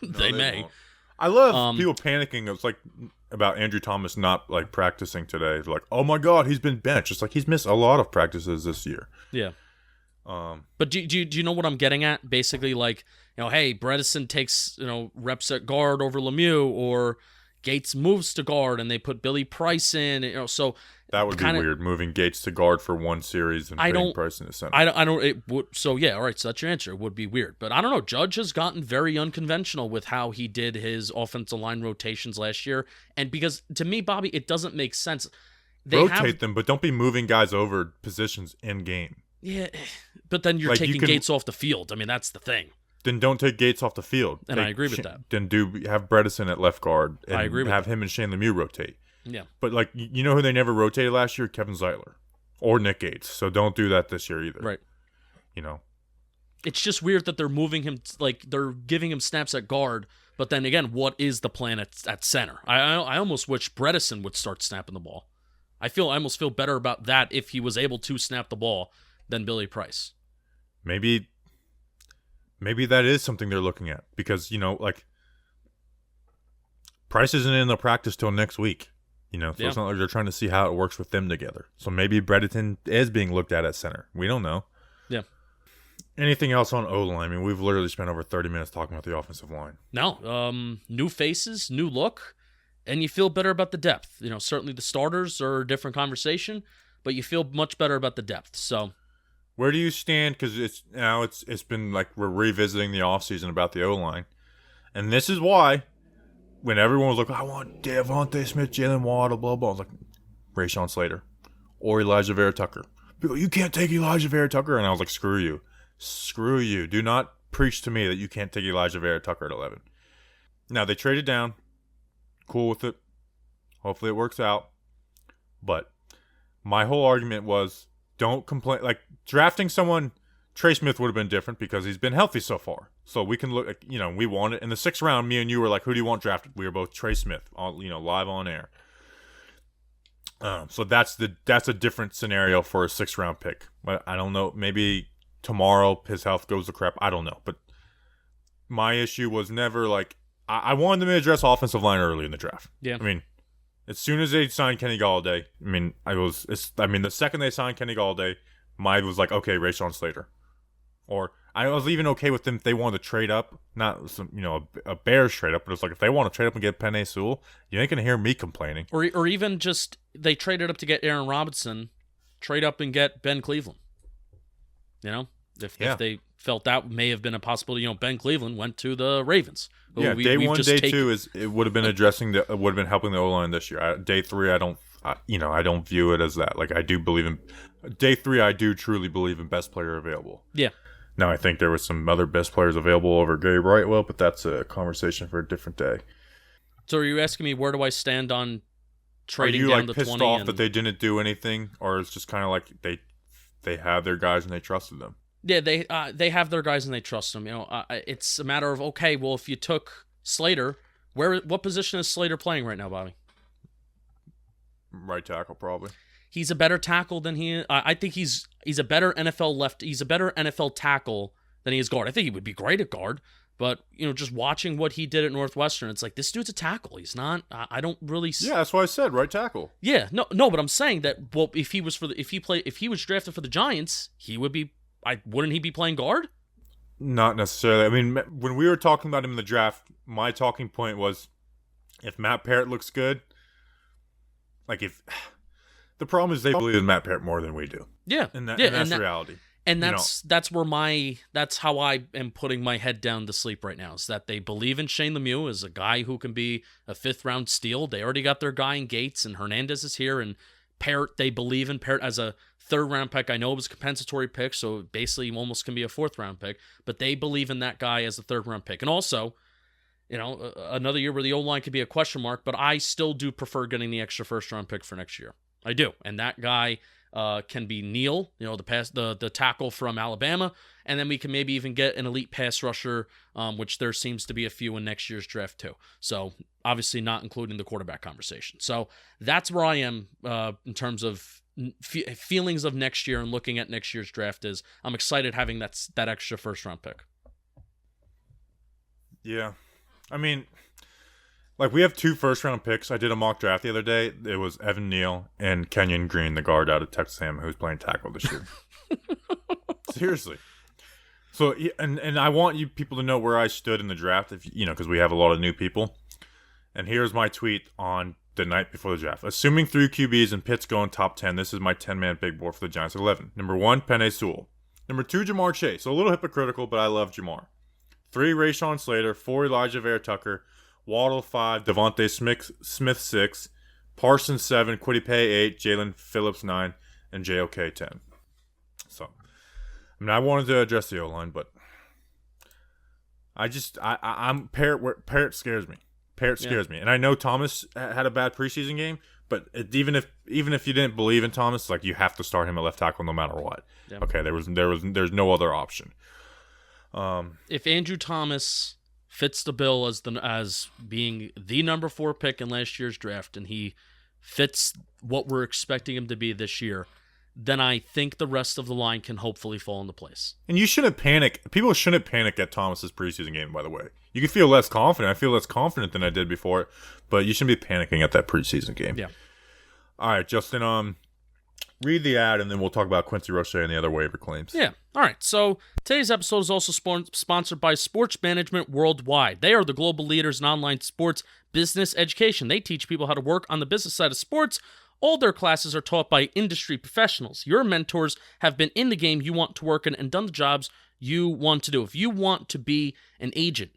they may.
Won't. I love people panicking. It's like about Andrew Thomas not like practicing today. It's like, oh my God, he's been benched. It's like he's missed a lot of practices this year.
Yeah. But do you know what I'm getting at? Basically, like, hey, Bredesen takes reps at guard over Lemieux, or Gates moves to guard and they put Billy Price in. So
that would be weird, moving Gates to guard for one series and putting Price in the center.
I don't. It would. So yeah, all right. So that's your answer. It would be weird, but I don't know. Judge has gotten very unconventional with how he did his offensive line rotations last year, and because to me, Bobby, it doesn't make sense.
Rotate them, but don't be moving guys over positions in game.
Yeah, but then you're taking Gates off the field. I mean, that's the thing.
Then don't take Gates off the field.
And I agree with that.
Then have Bredesen at left guard. And
I agree with
have him and Shane Lemieux rotate.
Yeah.
But, like, you know who they never rotated last year? Kevin Zeitler. Or Nick Gates. So don't do that this year either.
Right.
It's
just weird that they're moving him, like, they're giving him snaps at guard, but then, again, what is the plan at center? I almost wish Bredesen would start snapping the ball. I almost feel better about that if he was able to snap the ball than Billy Price.
Maybe that is something they're looking at because, like, Price isn't in the practice till next week, so It's not like they're trying to see how it works with them together. So maybe Bredesen is being looked at center. We don't know.
Yeah.
Anything else on O-line? I mean, we've literally spent over 30 minutes talking about the offensive line.
No. New faces, new look, and you feel better about the depth. Certainly the starters are a different conversation, but you feel much better about the depth. So
where do you stand? Because it's been like we're revisiting the offseason about the O-line. And this is why when everyone was like, I want Devontae Smith, Jalen Waddle, blah, blah, I was like, Rashawn Slater or Elijah Vera Tucker. People, you can't take Elijah Vera Tucker. And I was like, screw you. Screw you. Do not preach to me that you can't take Elijah Vera Tucker at 11. Now, they traded down. Cool with it. Hopefully it works out. But my whole argument was don't complain. Like, drafting someone, Trey Smith would have been different because he's been healthy so far. So we can look, we won it. In the 6th round, me and you were like, who do you want drafted? We were both Trey Smith, live on air. So that's a different scenario for a 6th round pick. I don't know. Maybe tomorrow his health goes to crap. I don't know. But my issue was never like, I wanted them to address offensive line early in the draft.
Yeah.
I mean, as soon as they signed Kenny Galladay, the second they signed Kenny Galladay, mine was like, okay, Rashawn Slater. Or I was even okay with them if they wanted to trade up, not some, a Bears trade up, but it's like if they want to trade up and get Penei Sewell, you ain't gonna hear me complaining.
Or even just they traded up to get Aaron Robinson, trade up and get Ben Cleveland. If they felt that may have been a possibility, Ben Cleveland went to the Ravens.
Day 1, day 2 it would have been addressing would have been helping the O-line this year. Day 3, I don't view it as that. Like I do believe in day 3, I do truly believe in best player available.
Yeah.
Now, I think there was some other best players available over Gary Brightwell, but that's a conversation for a different day.
So are you asking me where do I stand on trading down to 20? Are you
pissed off that they didn't do anything, or it's just kind of like they have their guys and they trusted them?
Yeah, they have their guys and they trust them. It's a matter of, okay, well, if you took Slater, what position is Slater playing right now, Bobby?
Right tackle, probably.
He's a better tackle than he is. I think he's a better NFL left. He's a better NFL tackle than he is guard. I think he would be great at guard, but just watching what he did at Northwestern, it's like this dude's a tackle. He's not. I don't really.
Yeah, that's why I said right tackle.
Yeah, no, but I'm saying that. Well, if he was drafted for the Giants, he would be. Wouldn't he be playing guard?
Not necessarily. I mean, when we were talking about him in the draft, my talking point was, if Matt Parrott looks good, like if. The problem is they believe in Matt Parrott more than we do.
Yeah.
And that's the reality.
And that's how I am putting my head down to sleep right now, is that they believe in Shane Lemieux as a guy who can be a 5th-round steal. They already got their guy in Gates, and Hernandez is here, and Parrott, they believe in Parrott as a 3rd-round pick. I know it was a compensatory pick, so basically almost can be a 4th-round pick, but they believe in that guy as a 3rd-round pick. And also, another year where the O-line could be a question mark, but I still do prefer getting the extra 1st-round pick for next year. I do. And that guy can be Neal, the tackle from Alabama, and then we can maybe even get an elite pass rusher, which there seems to be a few in next year's draft too. So obviously not including the quarterback conversation. So that's where I am in terms of feelings of next year and looking at next year's draft. Is I'm excited having that extra 1st-round pick.
Yeah, I mean, like, we have 2 first-round picks. I did a mock draft the other day. It was Evan Neal and Kenyon Green, the guard out of Texas A&M, who's playing tackle this year. Seriously. So, and I want you people to know where I stood in the draft, because we have a lot of new people. And here's my tweet on the night before the draft. Assuming 3 QBs and Pitts going top 10, this is my 10-man big board for the Giants at 11. Number 1, Penei Sewell. Number 2, Jamar Chase. So a little hypocritical, but I love Jamar. 3, Rashawn Slater. 4, Elijah Vera-Tucker. Waddle 5, Devontae Smith 6, Parsons 7, Kwity Paye 8, Jalen Phillips 9, and JOK 10. So, I wanted to address the O-line, but I'm Parrott scares me. Parrott scares me, and I know Thomas had a bad preseason game, but even if you didn't believe in Thomas, like, you have to start him at left tackle no matter what. Yeah. Okay, there's no other option.
If Andrew Thomas fits the bill as being the number 4 pick in last year's draft, and he fits what we're expecting him to be this year, then I think the rest of the line can hopefully fall into place.
And you shouldn't panic. People shouldn't panic at Thomas's preseason game, by the way. You can feel less confident. I feel less confident than I did before, but you shouldn't be panicking at that preseason game.
Yeah.
All right, Justin, read the ad, and then we'll talk about Quincy Roche and the other waiver claims.
Yeah. All right. So today's episode is also sponsored by Sports Management Worldwide. They are the global leaders in online sports business education. They teach people how to work on the business side of sports. All their classes are taught by industry professionals. Your mentors have been in the game you want to work in and done the jobs you want to do. If you want to be an agent,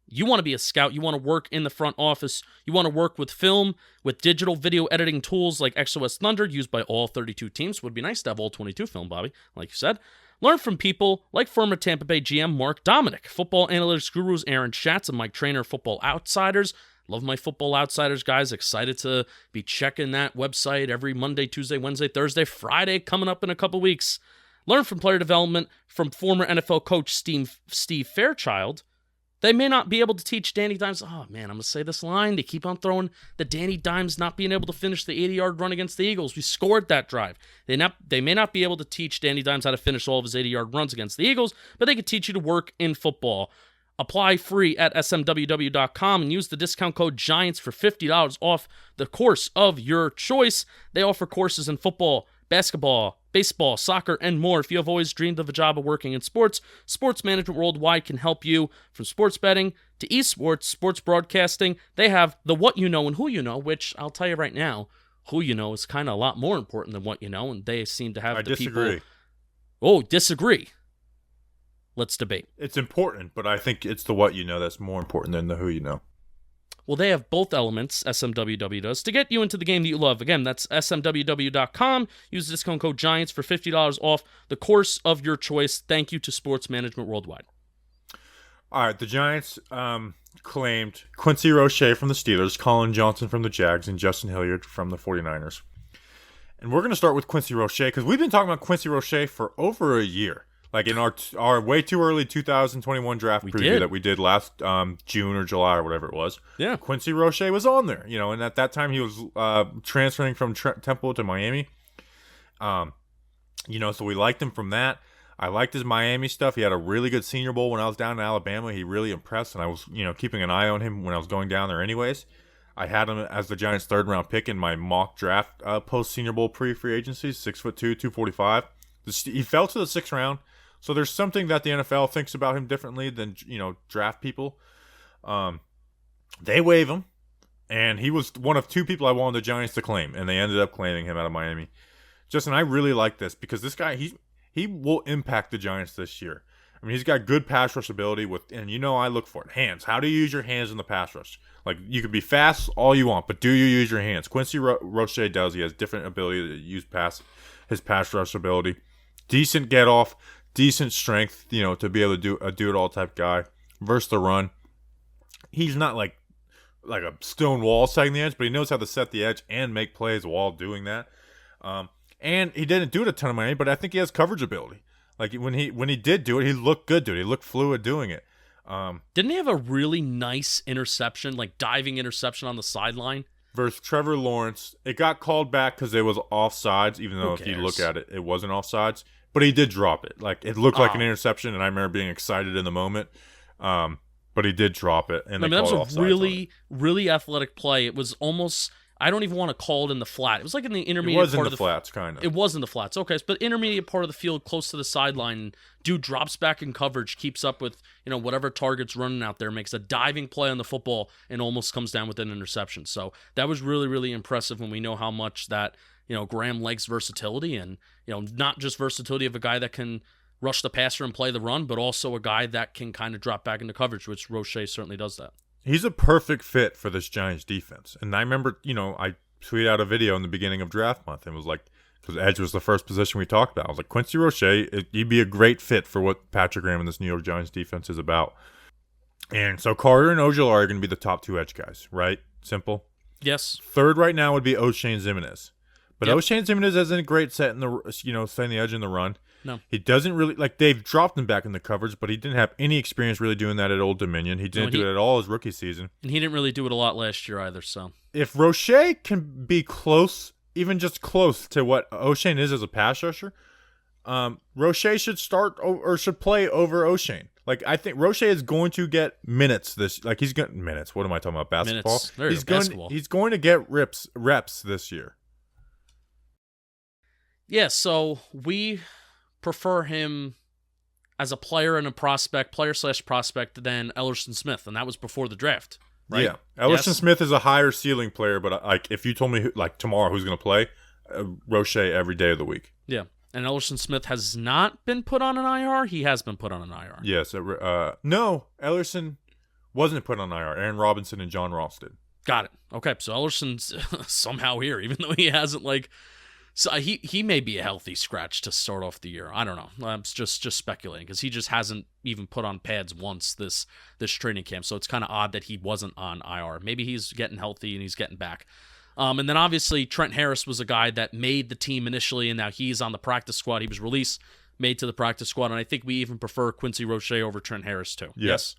you want to be a scout, you want to work in the front office, you want to work with film, with digital video editing tools like XOS Thunder, used by all 32 teams. Would be nice to have all 22 film, Bobby, like you said. Learn from people like former Tampa Bay GM Mark Dominic, football analytics gurus Aaron Schatz, and Mike Trainer, Football Outsiders. Love my Football Outsiders, guys. Excited to be checking that website every Monday, Tuesday, Wednesday, Thursday, Friday, coming up in a couple weeks. Learn from player development from former NFL coach Steve Fairchild. They may not be able to teach Danny Dimes. Oh, man, I'm going to say this line. They keep on throwing the Danny Dimes not being able to finish the 80-yard run against the Eagles. We scored that drive. They may not be able to teach Danny Dimes how to finish all of his 80-yard runs against the Eagles, but they could teach you to work in football. Apply free at smww.com and use the discount code GIANTS for $50 off the course of your choice. They offer courses in football, basketball, baseball, soccer, and more. If you have always dreamed of a job of working in sports, Sports Management Worldwide can help you. From sports betting to esports, sports broadcasting, they have the what you know and who you know, which I'll tell you right now, who you know is kind of a lot more important than what you know, and they seem to have
disagree.
People... Oh, disagree. Let's debate.
It's important, but I think it's the what you know that's more important than the who you know.
Well, they have both elements, SMWW does, to get you into the game that you love. Again, that's smww.com. Use the discount code GIANTS for $50 off the course of your choice. Thank you to Sports Management Worldwide.
All right, the Giants claimed Quincy Roche from the Steelers, Colin Johnson from the Jags, and Justin Hilliard from the 49ers. And we're going to start with Quincy Roche because we've been talking about Quincy Roche for over a year. Like in our way too early 2021 draft preview that we did last June or July or whatever it was.
Yeah,
Quincy Roche was on there, and at that time he was transferring from Temple to Miami. So we liked him from that. I liked his Miami stuff. He had a really good Senior Bowl when I was down in Alabama. He really impressed, and I was keeping an eye on him when I was going down there anyways. I had him as the Giants' 3rd round pick in my mock draft post Senior Bowl pre-free agency. 6'2", 245. He fell to the 6th round. So there's something that the NFL thinks about him differently than, draft people. They waive him, and he was one of 2 people I wanted the Giants to claim, and they ended up claiming him out of Miami. Justin, I really like this because this guy, he will impact the Giants this year. I mean, he's got good pass rush ability and I look for it. Hands. How do you use your hands in the pass rush? Like, you could be fast all you want, but do you use your hands? Quincy Roche does. He has different ability to use his pass rush ability. Decent get off, decent strength, to be able to do it all type guy. Versus the run. He's not like a stone wall setting the edge, but he knows how to set the edge and make plays while doing that. And he didn't do it a ton of money, but I think he has coverage ability. Like, when he did do it, he looked good doing it. He looked fluid doing it.
Didn't he have a really nice interception, like diving interception on the sideline?
Versus Trevor Lawrence. It got called back because it was offsides, even though if you look at it, it wasn't offsides. But he did drop it. Like, it looked like an interception, and I remember being excited in the moment. But he did drop it. And that was
a really, really athletic play. It was almost... I don't even want to call it in the flat. It was like in the intermediate part of the
flats, kind of.
It was in the flats. Okay, but intermediate part of the field, close to the sideline. Dude drops back in coverage, keeps up with whatever target's running out there, makes a diving play on the football, and almost comes down with an interception. So that was really, really impressive when we know how much that Graham likes versatility, and not just versatility of a guy that can rush the passer and play the run, but also a guy that can kind of drop back into coverage, which Roche certainly does that.
He's a perfect fit for this Giants defense. And I remember, I tweeted out a video in the beginning of draft month and was like, because edge was the first position we talked about. I was like, Quincy Roche, he'd be a great fit for what Patrick Graham and this New York Giants defense is about. And so Carter and Ojulari are going to be the top two edge guys, right? Simple.
Yes.
Third right now would be O'Shane Ximines. But O'Shane Ximines isn't a great set in the, setting the edge in the run.
No.
He doesn't really, they've dropped him back in the coverage, but he didn't have any experience really doing that at Old Dominion. He didn't do it at all his rookie season.
And he didn't really do it a lot last year either, so.
If Roche can be close, even just close to what O'Shane is as a pass rusher, Roche should start or should play over O'Shane. Like, I think Roche is going to get minutes he's getting minutes. What am I talking about? Basketball?
Basketball.
He's going to get reps this year.
Yeah, so we prefer him as a player and a player/prospect than Ellerson Smith, and that was before the draft, right?
Yeah, Ellerson Smith is a higher ceiling player, but if you told me tomorrow who's going to play, Roche every day of the week.
Yeah, and Ellerson Smith has not been put on an IR. He has been put on an IR.
Yes, no, Ellerson wasn't put on IR. Aaron Robinson and John Ross did.
Got it. Okay, so Ellerson's somehow here, even though he hasn't So he may be a healthy scratch to start off the year. I don't know. I'm just speculating because he just hasn't even put on pads once this training camp. So it's kind of odd that he wasn't on IR. Maybe he's getting healthy and he's getting back. And then obviously Trent Harris was a guy that made the team initially, and now he's on the practice squad. He was released, made to the practice squad, and I think we even prefer Quincy Roche over Trent Harris too.
Yes.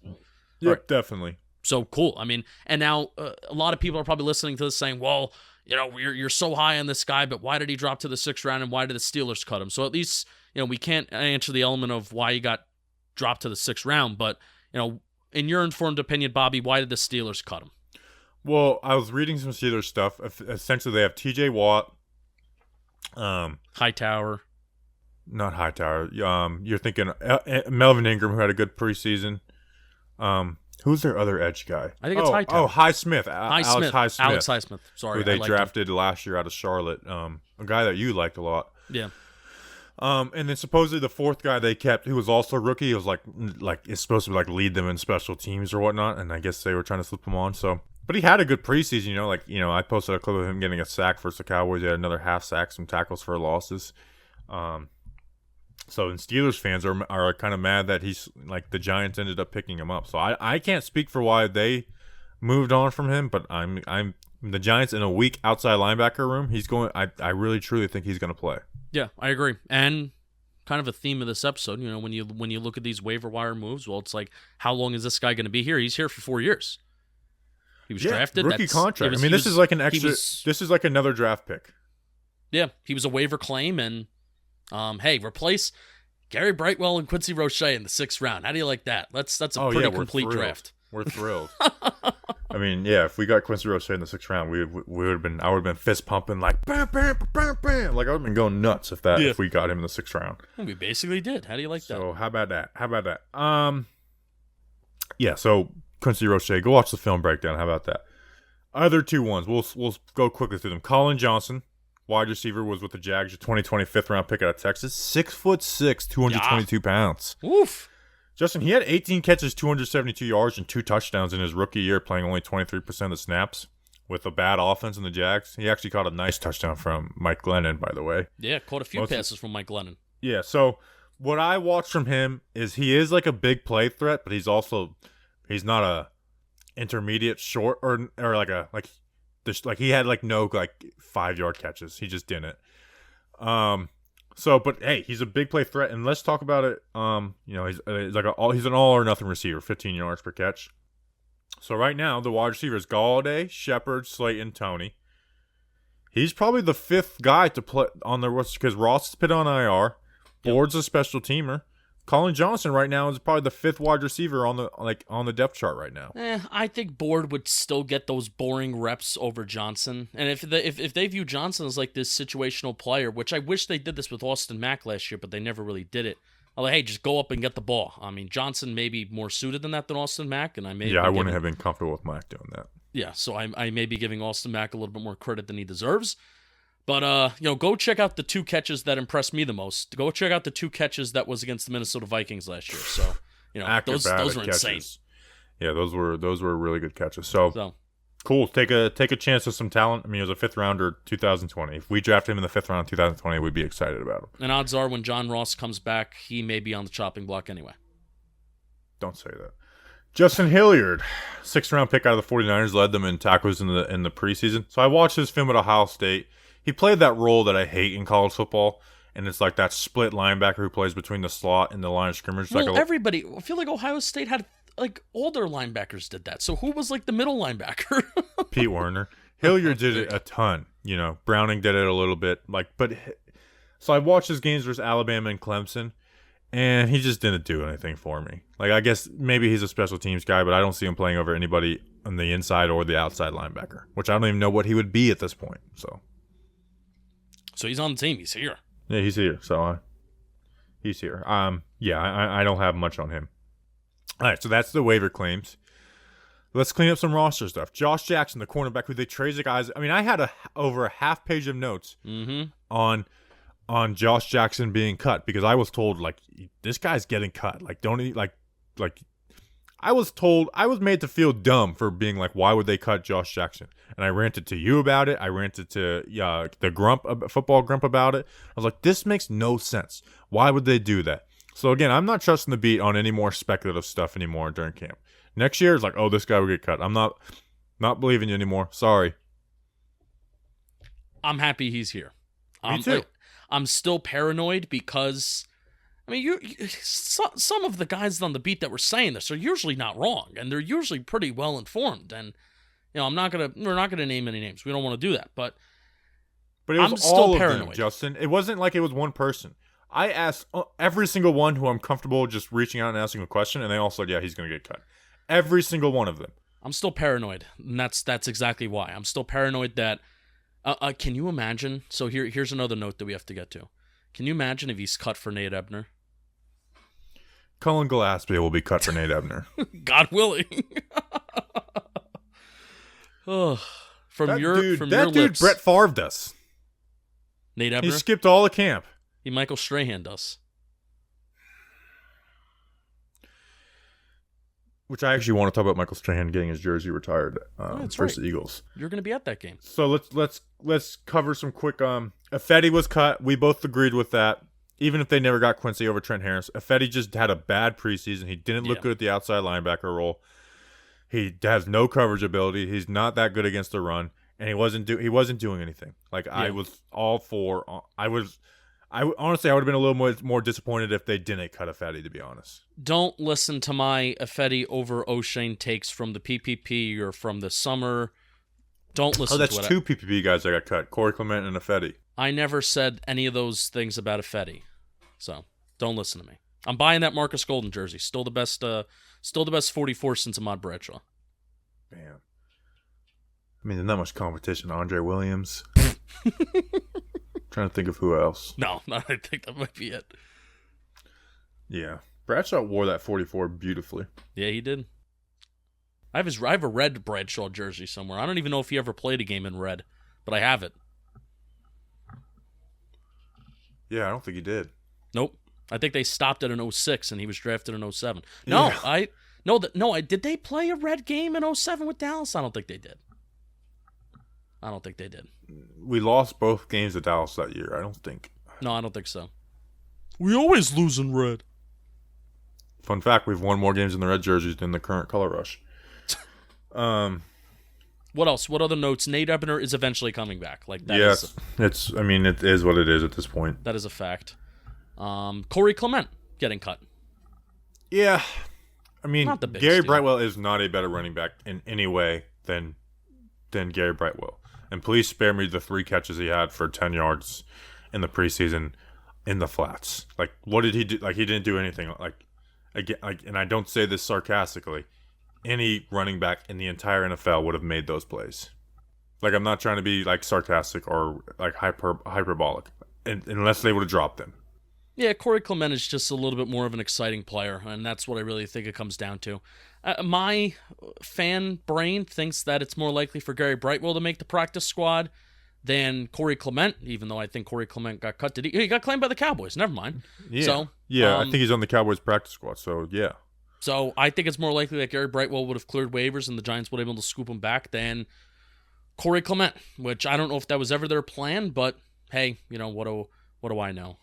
Yep, right. Definitely.
So cool. I mean, and now a lot of people are probably listening to this saying, well, you're so high on this guy, but why did he drop to the 6th round and why did the Steelers cut him? So at least, we can't answer the element of why he got dropped to the 6th round, but, in your informed opinion, Bobby, why did the Steelers cut him?
Well, I was reading some Steelers stuff. Essentially, they have TJ Watt.
Hightower.
Not Hightower. You're thinking Melvin Ingram, who had a good preseason. Who's their other edge guy?
I think it's Hightower.
Oh, Highsmith. Alex Highsmith.
Alex Highsmith. Sorry.
Who they drafted last year out of Charlotte. A guy that you liked a lot.
Yeah.
And then supposedly the fourth guy they kept, who was also a rookie, was is supposed to lead them in special teams or whatnot. And I guess they were trying to slip him on. So, but he had a good preseason. I posted a clip of him getting a sack versus the Cowboys. He had another half sack, some tackles for losses. So, and Steelers fans are kind of mad that he's the Giants ended up picking him up. So I can't speak for why they moved on from him, but I'm the Giants in a weak outside linebacker room. He's going. I really truly think he's going to play.
Yeah, I agree. And kind of a theme of this episode, when you look at these waiver wire moves, well, it's how long is this guy going to be here? He's here for 4 years. He was drafted.
Rookie contract. This is an extra. This is another draft pick.
Yeah, he was a waiver claim, and hey, replace Gary Brightwell and Quincy Roche in the 6th round. How do you like that? That's a pretty complete draft.
We're thrilled. If we got Quincy Roche in the 6th round, I would have been fist pumping bam, bam, bam, bam, bam. I would have been going nuts if we got him in the 6th round.
We basically did. How do you like that?
So how about that? So Quincy Roche, go watch the film breakdown. How about that? Other two ones, we'll go quickly through them. Colin Johnson, wide receiver, was with the Jags, a 2020 5th-round pick out of Texas. 6'6", 222 pounds.
Oof.
Justin, he had 18 catches, 272 yards, and 2 touchdowns in his rookie year, playing only 23% of the snaps with a bad offense in the Jags. He actually caught a nice touchdown from Mike Glennon, by the way.
Yeah, caught a few passes from Mike Glennon.
Yeah, so what I watched from him is he is like a big play threat, but he's not a intermediate short or he had like no like 5-yard catches. He just didn't. But hey, he's a big play threat, and let's talk about it. He's an all or nothing receiver, 15 yards per catch. So right now, the wide receivers: Galladay, Shepard, Slayton, Toney. He's probably the 5th guy to play on the roster because Ross is put on IR. Board's a special teamer. Colin Johnson right now is probably the 5th wide receiver on the depth chart right now.
I think Board would still get those boring reps over Johnson. And if they view Johnson as like this situational player, which I wish they did this with Austin Mack last year, but they never really did it. I'm like, hey, just go up and get the ball. I mean, Johnson may be more suited than that than Austin Mack, and I wouldn't
have been comfortable with Mack doing that.
Yeah, so I may be giving Austin Mack a little bit more credit than he deserves. But, go check out the 2 catches that impressed me the most. Go check out the 2 catches that was against the Minnesota Vikings last year. So, those were insane.
Yeah, those were really good catches. So cool. Take a chance with some talent. I mean, he was a 5th rounder 2020. If we draft him in the 5th round 2020, we'd be excited about him.
And odds are when John Ross comes back, he may be on the chopping block anyway.
Don't say that. Justin Hilliard, 6th-round pick out of the 49ers, led them in tackles in the preseason. So I watched his film at Ohio State. He played that role that I hate in college football, and it's like that split linebacker who plays between the slot and the line of scrimmage.
Everybody, I feel like Ohio State had, like, older linebackers did that. So who was, like, the middle linebacker?
Pete Werner. Hilliard did it a ton. Browning did it a little bit. So I watched his games versus Alabama and Clemson, and he just didn't do anything for me. Like, I guess maybe he's a special teams guy, but I don't see him playing over anybody on the inside or the outside linebacker, which I don't even know what he would be at this point,
So he's on the team. He's here.
Yeah, he's here. So he's here. I don't have much on him. All right, so that's the waiver claims. Let's clean up some roster stuff. Josh Jackson, the cornerback, who they traded the guys. I mean, I had over a half page of notes on Josh Jackson being cut because I was told like this guy's getting cut. Like don't he like I was made to feel dumb for being like, why would they cut Josh Jackson? And I ranted to you about it. I ranted to the football grump about it. I was like, this makes no sense. Why would they do that? So again, I'm not trusting the beat on any more speculative stuff anymore during camp. Next year, it's like, oh, this guy will get cut. I'm not believing you anymore. Sorry.
I'm happy he's here.
Me too.
I'm still paranoid because, I mean, some of the guys on the beat that were saying this are usually not wrong, and they're usually pretty well informed. And we're not gonna name any names. We don't want to do that, but
it was all of them, Justin. It wasn't like it was one person. I asked every single one who I'm comfortable just reaching out and asking a question, and they all said, yeah, he's going to get cut. Every single one of them.
I'm still paranoid, and that's exactly why. I'm still paranoid that can you imagine? So here's another note that we have to get to. Can you imagine if he's cut for Nate Ebner?
Cullen Gillespie will be cut for Nate Ebner.
God willing. From your lips.
Brett Favre'd us.
Nate Ebner?
He skipped all the camp.
He Michael Strahan does.
Which I actually want to talk about Michael Strahan getting his jersey retired versus the Eagles.
You're going to be at that game.
So let's cover some quick. Ifedi was cut. We both agreed with that. Even if they never got Quincy over Trent Harris, Ifedi just had a bad preseason. He didn't look good at the outside linebacker role. He has no coverage ability. He's not that good against the run, and he wasn't doing anything. I was all for. I honestly, I would have been a little more disappointed if they didn't cut Ifedi, to be honest.
Don't listen to my Ifedi over O'Shane takes from the PPP or from the summer. Don't listen to it.
Oh, that's two PPP guys that got cut, Corey Clement and Ifedi.
I never said any of those things about Ifedi, so don't listen to me. I'm buying that Marcus Golden jersey. Still the best 44 since Ahmad Bradshaw.
Bam. I mean, there's not much competition. Andre Williams. Trying to think of who else.
No, I think that might be it.
Yeah. Bradshaw wore that 44 beautifully.
Yeah, he did. I have a red Bradshaw jersey somewhere. I don't even know if he ever played a game in red, but I have it.
Yeah, I don't think he did.
Nope. I think they stopped it in 06 and he was drafted in 07. No, yeah. Did they play a red game in 07 with Dallas? I don't think they did.
We lost both games to Dallas that year, I don't think.
No, I don't think so. We always lose in red.
Fun fact, we've won more games in the red jerseys than the current color rush.
What else? What other notes? Nate Ebner is eventually coming back. Like that
yes, it is what it is at this point.
That is a fact. Corey Clement getting cut.
Yeah. I mean, Gary
deal.
Brightwell is not a better running back in any way than Gary Brightwell. And please spare me the 3 catches he had for 10 yards in the preseason in the flats. Like, what did he do? Like, he didn't do anything. And I don't say this sarcastically. Any running back in the entire NFL would have made those plays. Like, I'm not trying to be, like, sarcastic or, like, hyperbolic. Unless they would have dropped them.
Yeah, Corey Clement is just a little bit more of an exciting player, and that's what I really think it comes down to. My fan brain thinks that it's more likely for Gary Brightwell to make the practice squad than Corey Clement, even though I think Corey Clement got cut. He got claimed by the Cowboys. Never mind.
Yeah,
so,
I think he's on the Cowboys practice squad, so yeah.
So I think it's more likely that Gary Brightwell would have cleared waivers and the Giants would have been able to scoop him back than Corey Clement, which I don't know if that was ever their plan, but hey, what do I know?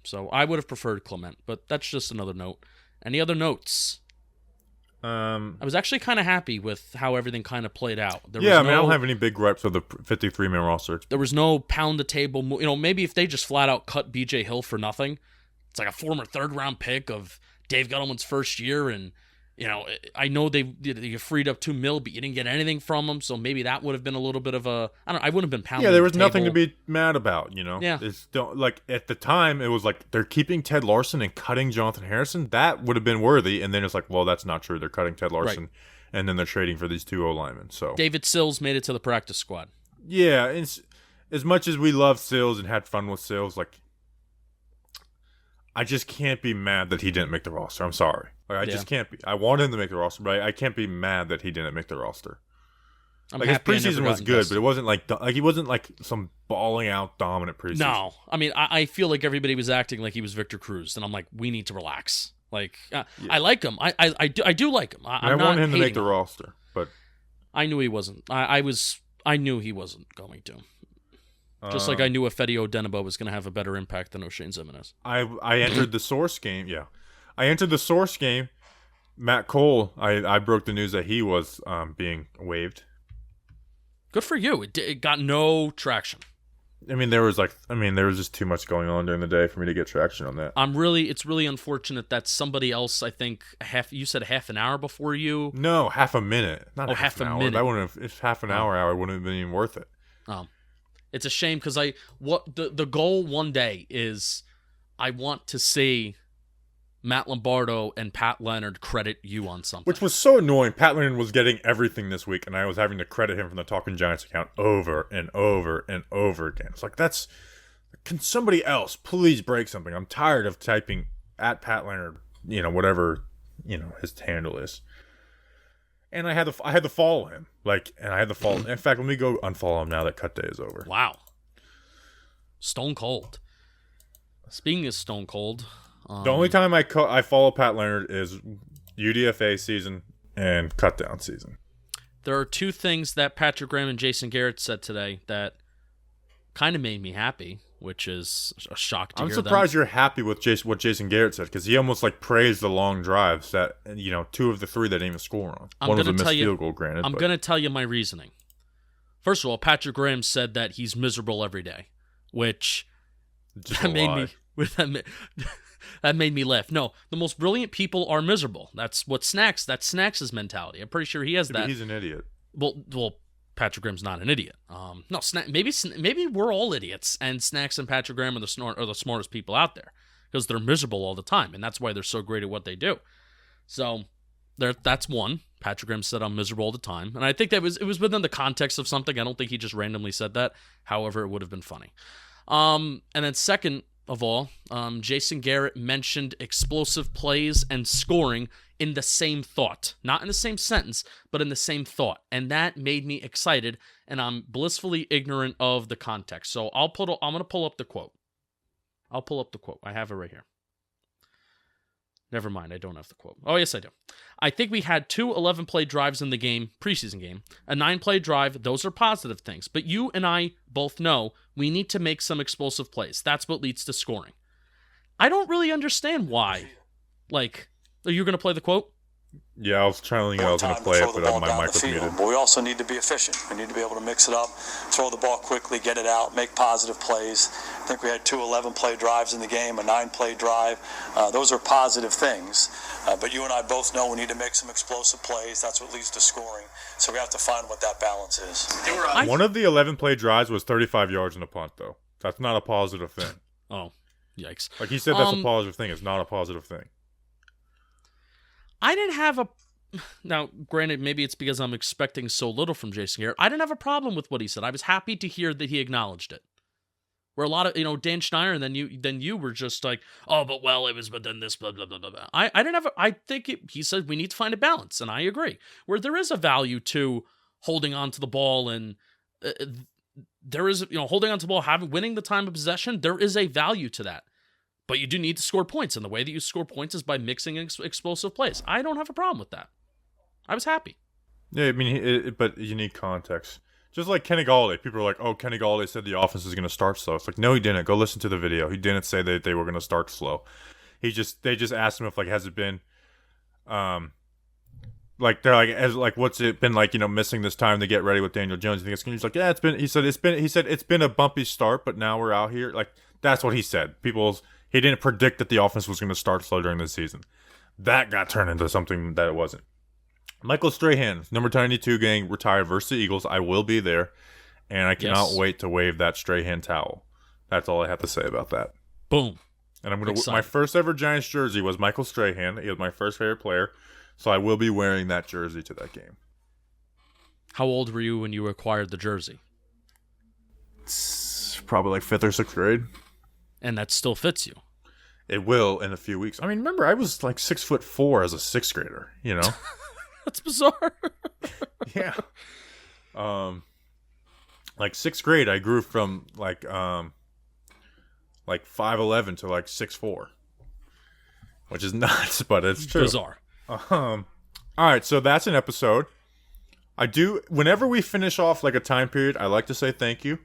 So I would have preferred Clement, but that's just another note. Any other notes? I was actually kind of happy with how everything kind of played out.
I don't have any big gripes with the 53-man roster.
There was no pound the table. Maybe if they just flat out cut B.J. Hill for nothing, it's like a former 3rd-round pick of Dave Gettleman's first year, and I know they freed up $2 million, but you didn't get anything from them, so maybe that would have been a little bit of a. I wouldn't have been pounding.
Yeah, there was
the
nothing to
table.
be mad about.
Yeah.
Like at the time, it was like they're keeping Ted Larson and cutting Jonathan Harrison. That would have been worthy, and then it's like, well, that's not true. They're cutting Ted Larson,
right.
And then they're trading for these 2 O-linemen. So
David Sills made it to the practice squad.
Yeah, as much as we love Sills and had fun with Sills, like I just can't be mad that he didn't make the roster. I'm sorry. Like, I just can't be. I want him to make the roster, but I can't be mad that he didn't make the roster. His preseason was good, but it wasn't like he wasn't like some balling out dominant preseason.
No, I mean I feel like everybody was acting like he was Victor Cruz, and I'm like, we need to relax. Like I like him. I do like him. I
want him to make the roster, but
I knew he wasn't. I knew he wasn't going to. Just like I knew Ifeadi Odenigbo was going to have a better impact than O'Shane Ximines.
I entered the source game. Yeah, I entered the source game. Matt Cole. I broke the news that he was being waived.
Good for you. It got no traction.
I mean, there was just too much going on during the day for me to get traction on that.
It's really unfortunate that somebody else. I think you said half an hour before you.
No, half a minute. Not
half
an
a
hour.
minute.
That wouldn't have. If half an hour, wouldn't have been even worth it.
Oh. It's a shame because the goal one day is I want to see Matt Lombardo and Pat Leonard credit you on something.
Which was so annoying. Pat Leonard was getting everything this week, and I was having to credit him from the Talking Giants account over and over and over again. It's like, can somebody else please break something? I'm tired of typing at Pat Leonard, whatever, his handle is. And I had to follow him. In fact, let me go unfollow him now that cut day is over.
Wow. Stone cold. Speaking of stone cold.
The only time I follow Pat Leonard is UDFA season and cut down season.
There are 2 things that Patrick Graham and Jason Garrett said today that kind of made me happy, which is a shock to hear them.
I'm surprised you're happy with what Jason Garrett said, because he almost praised the long drives that 2 of the 3 that didn't even score on. One was a missed field goal, granted.
I'm going to tell you my reasoning. First of all, Patrick Graham said that he's miserable every day, which that made me laugh. No, the most brilliant people are miserable. That's Snacks' mentality. I'm pretty sure he has that.
But he's an idiot.
Well, Patrick Graham's not an idiot. No, maybe we're all idiots, and Snacks and Patrick Graham are the smartest people out there because they're miserable all the time, and that's why they're so great at what they do. So that's one. Patrick Graham said I'm miserable all the time, and I think it was within the context of something. I don't think he just randomly said that. However, it would have been funny. And then second of all, Jason Garrett mentioned explosive plays and scoring in the same thought. Not in the same sentence, but in the same thought. And that made me excited, and I'm blissfully ignorant of the context. So I'm going to pull up the quote. I'll pull up the quote. I have it right here. Never mind, I don't have the quote. Oh, yes, I do. I think we had 2 11-play drives in the game, preseason game, a 9-play drive. Those are positive things. But you and I both know we need to make some explosive plays. That's what leads to scoring. I don't really understand why. Like, are you going to play the quote?
Yeah, I was trying to I was going to play it, but my mic was muted.
But we also need to be efficient. We need to be able to mix it up, throw the ball quickly, get it out, make positive plays. I think we had 2 11-play drives in the game, a 9-play drive. Those are positive things. But you and I both know we need to make some explosive plays. That's what leads to scoring. So we have to find what that balance is.
One of the 11-play drives was 35 yards in a punt, though. That's not a positive thing.
Oh, yikes.
Like he said, that's a positive thing. It's not a positive thing.
I didn't have a... Now, granted, maybe it's because I'm expecting so little from Jason Garrett. I didn't have a problem with what he said. I was happy to hear that he acknowledged it. Where a lot of, Dan Schneider and then you were just like, oh, but then this, blah, blah, blah, blah. I didn't have I think he said we need to find a balance, and I agree. Where there is a value to holding on to the ball, and there is, holding on to the ball, winning the time of possession, there is a value to that. But you do need to score points, and the way that you score points is by mixing explosive plays. I don't have a problem with that. I was happy.
Yeah, I mean, but you need context. Just like Kenny Galladay. People are like, oh, Kenny Galladay said the offense is going to start slow. It's like, no, he didn't. Go listen to the video. He didn't say that they were going to start slow. They just asked him if, has it been, they're like, what's it been like, missing this time to get ready with Daniel Jones? You think it's going to be like, yeah, he said it's been a bumpy start, but now we're out here. Like, that's what he said. He didn't predict that the offense was going to start slow during the season. That got turned into something that it wasn't. Michael Strahan, number 92 gang, retired versus the Eagles. I will be there, and I cannot wait to wave that Strahan towel. That's all I have to say about that.
Boom.
And I'm going to. My first ever Giants jersey was Michael Strahan. He was my first favorite player, so I will be wearing that jersey to that game.
How old were you when you acquired the jersey?
It's probably like 5th or 6th grade.
And that still fits you.
It will in a few weeks. I mean, remember, I was like 6'4" as a 6th grader,
That's bizarre.
Yeah. Like 6th grade, I grew from like 5'11" to like 6'4", which is nuts, but it's true.
Bizarre.
All right, so that's an episode. Whenever we finish off like a time period, I like to say thank you.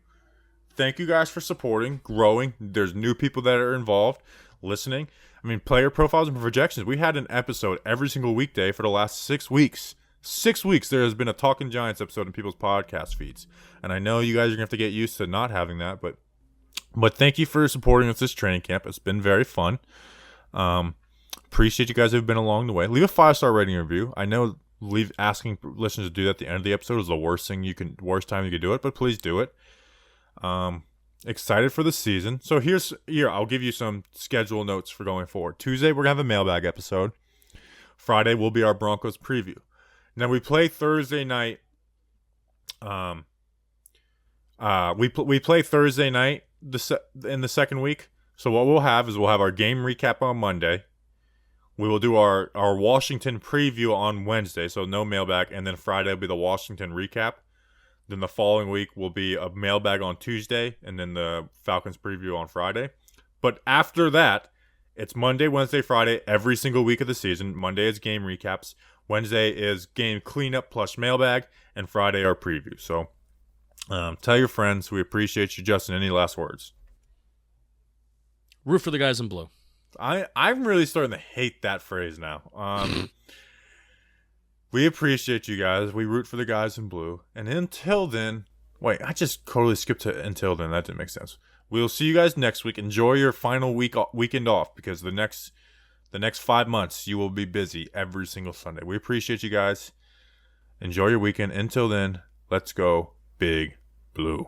Thank you guys for supporting, growing. There's new people that are involved, listening. I mean, player profiles and projections. We had an episode every single weekday for the last 6 weeks. 6 weeks there has been a Talking Giants episode in people's podcast feeds. And I know you guys are going to have to get used to not having that, but thank you for supporting us this training camp. It's been very fun. Appreciate you guys who have been along the way. Leave a 5-star rating review. I know asking listeners to do that at the end of the episode is the worst time you can do it, but please do it. Excited for the season. So here, I'll give you some schedule notes for going forward. Tuesday, we're going to have a mailbag episode. Friday will be our Broncos preview. Now, we play Thursday night. We play Thursday night in the second week. So what we'll have our game recap on Monday. We will do our Washington preview on Wednesday, so no mailbag. And then Friday will be the Washington recap. Then the following week will be a mailbag on Tuesday, and then the Falcons preview on Friday. But after that, it's Monday, Wednesday, Friday, every single week of the season. Monday is game recaps. Wednesday is game cleanup plus mailbag, and Friday our preview. So tell your friends. We appreciate you. Justin, any last words?
Root for the guys in blue.
I'm really starting to hate that phrase now. We appreciate you guys. We root for the guys in blue. And until then, wait, I just totally skipped to until then. That didn't make sense. We'll see you guys next week. Enjoy your final weekend off, because the next 5 months you will be busy every single Sunday. We appreciate you guys. Enjoy your weekend. Until then, let's go Big Blue.